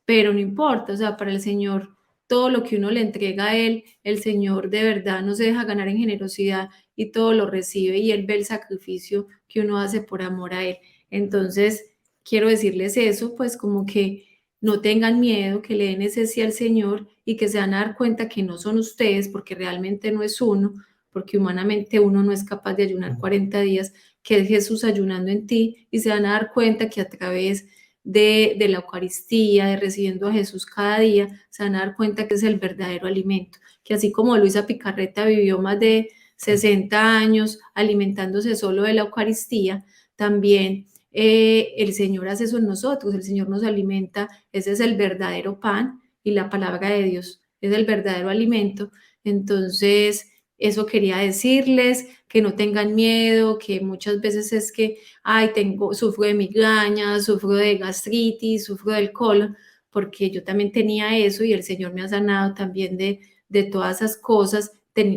[SPEAKER 3] pero no importa, o sea, para el Señor, todo lo que uno le entrega a Él, el Señor de verdad no se deja ganar en generosidad y todo lo recibe y Él ve el sacrificio que uno hace por amor a Él. Entonces, quiero decirles eso, pues como que no tengan miedo, que le den ese sí al Señor y que se van a dar cuenta que no son ustedes, porque realmente no es uno, porque humanamente uno no es capaz de ayunar 40 días, que es Jesús ayunando en ti, y se van a dar cuenta que a través de la Eucaristía, de recibiendo a Jesús cada día, se van a dar cuenta que es el verdadero alimento, que así como Luisa Picarreta vivió más de 60 años alimentándose solo de la Eucaristía, también el Señor hace eso en nosotros, el Señor nos alimenta, ese es el verdadero pan y la palabra de Dios es el verdadero alimento. Entonces, eso quería decirles, que no tengan miedo, que muchas veces es que, ay, sufro de migraña, sufro de gastritis, sufro del colon, porque yo también tenía eso y el Señor me ha sanado también de todas esas cosas.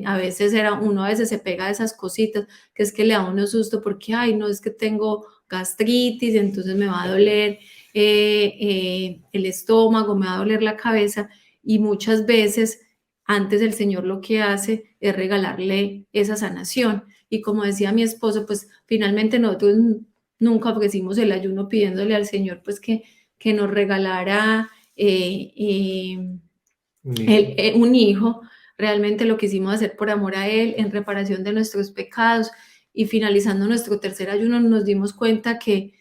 [SPEAKER 3] A veces uno a veces se pega a esas cositas, que es que le da uno susto porque, ay, no, es que tengo gastritis, entonces me va a doler el estómago, me va a doler la cabeza, y muchas veces antes el Señor lo que hace es regalarle esa sanación. Y como decía mi esposo, pues finalmente nosotros nunca ofrecimos el ayuno pidiéndole al Señor pues que nos regalara un hijo. Realmente lo quisimos hacer por amor a Él, en reparación de nuestros pecados. Y finalizando nuestro tercer ayuno nos dimos cuenta que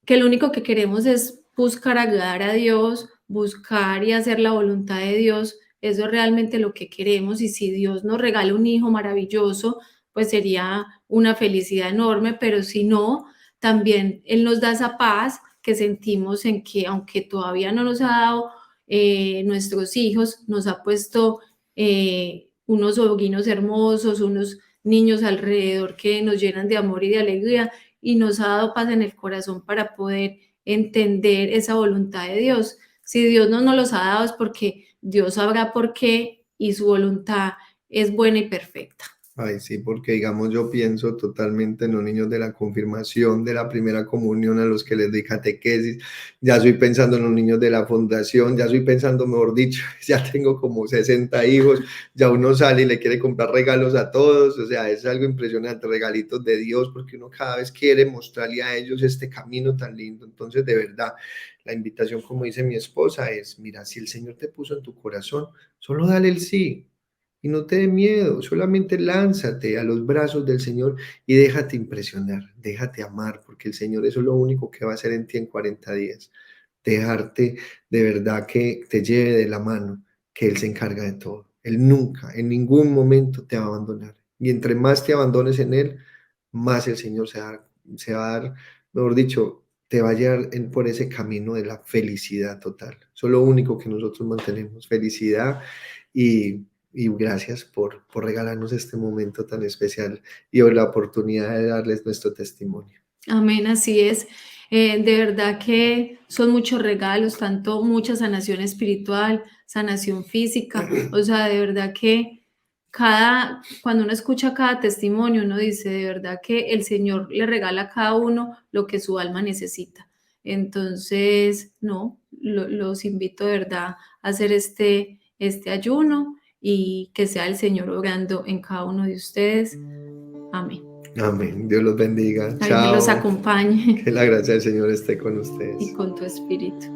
[SPEAKER 3] lo único que queremos es buscar agradar a Dios, buscar y hacer la voluntad de Dios. Eso es realmente lo que queremos, y si Dios nos regala un hijo maravilloso, pues sería una felicidad enorme, pero si no, también Él nos da esa paz que sentimos en que aunque todavía no nos ha dado nuestros hijos, nos ha puesto unos sobrinos hermosos, unos niños alrededor que nos llenan de amor y de alegría, y nos ha dado paz en el corazón para poder entender esa voluntad de Dios. Si Dios no nos los ha dado es porque Dios sabrá por qué y su voluntad es buena y perfecta.
[SPEAKER 2] Ay, sí, porque digamos yo pienso totalmente en los niños de la confirmación, de la primera comunión, a los que les di catequesis, ya estoy pensando en los niños de la fundación, ya estoy pensando, mejor dicho, ya tengo como 60 hijos, ya uno sale y le quiere comprar regalos a todos, o sea, es algo impresionante, regalitos de Dios, porque uno cada vez quiere mostrarle a ellos este camino tan lindo. Entonces, de verdad, la invitación, como dice mi esposa, es, mira, si el Señor te puso en tu corazón, solo dale el sí. Y no te dé miedo, solamente lánzate a los brazos del Señor y déjate impresionar, déjate amar, porque el Señor eso es lo único que va a hacer en ti en 40 días. Dejarte de verdad que te lleve de la mano, que Él se encarga de todo. Él nunca, en ningún momento te va a abandonar. Y entre más te abandones en Él, más el Señor se va a dar, mejor dicho, te va a llevar por ese camino de la felicidad total. Eso es lo único que nosotros mantenemos, felicidad. Y gracias por regalarnos este momento tan especial y la oportunidad de darles nuestro testimonio.
[SPEAKER 3] Amén, así es. De verdad que son muchos regalos, tanto mucha sanación espiritual, sanación física, o sea, de verdad que cuando uno escucha cada testimonio, uno dice de verdad que el Señor le regala a cada uno lo que su alma necesita. Entonces, no, los invito de verdad a hacer este ayuno y que sea el Señor obrando en cada uno de ustedes. Amén.
[SPEAKER 2] Amén. Dios los bendiga.
[SPEAKER 3] Ahí me los
[SPEAKER 2] Chao.
[SPEAKER 3] acompañe
[SPEAKER 2] Que la gracia del Señor esté con ustedes.
[SPEAKER 3] y con tu espíritu.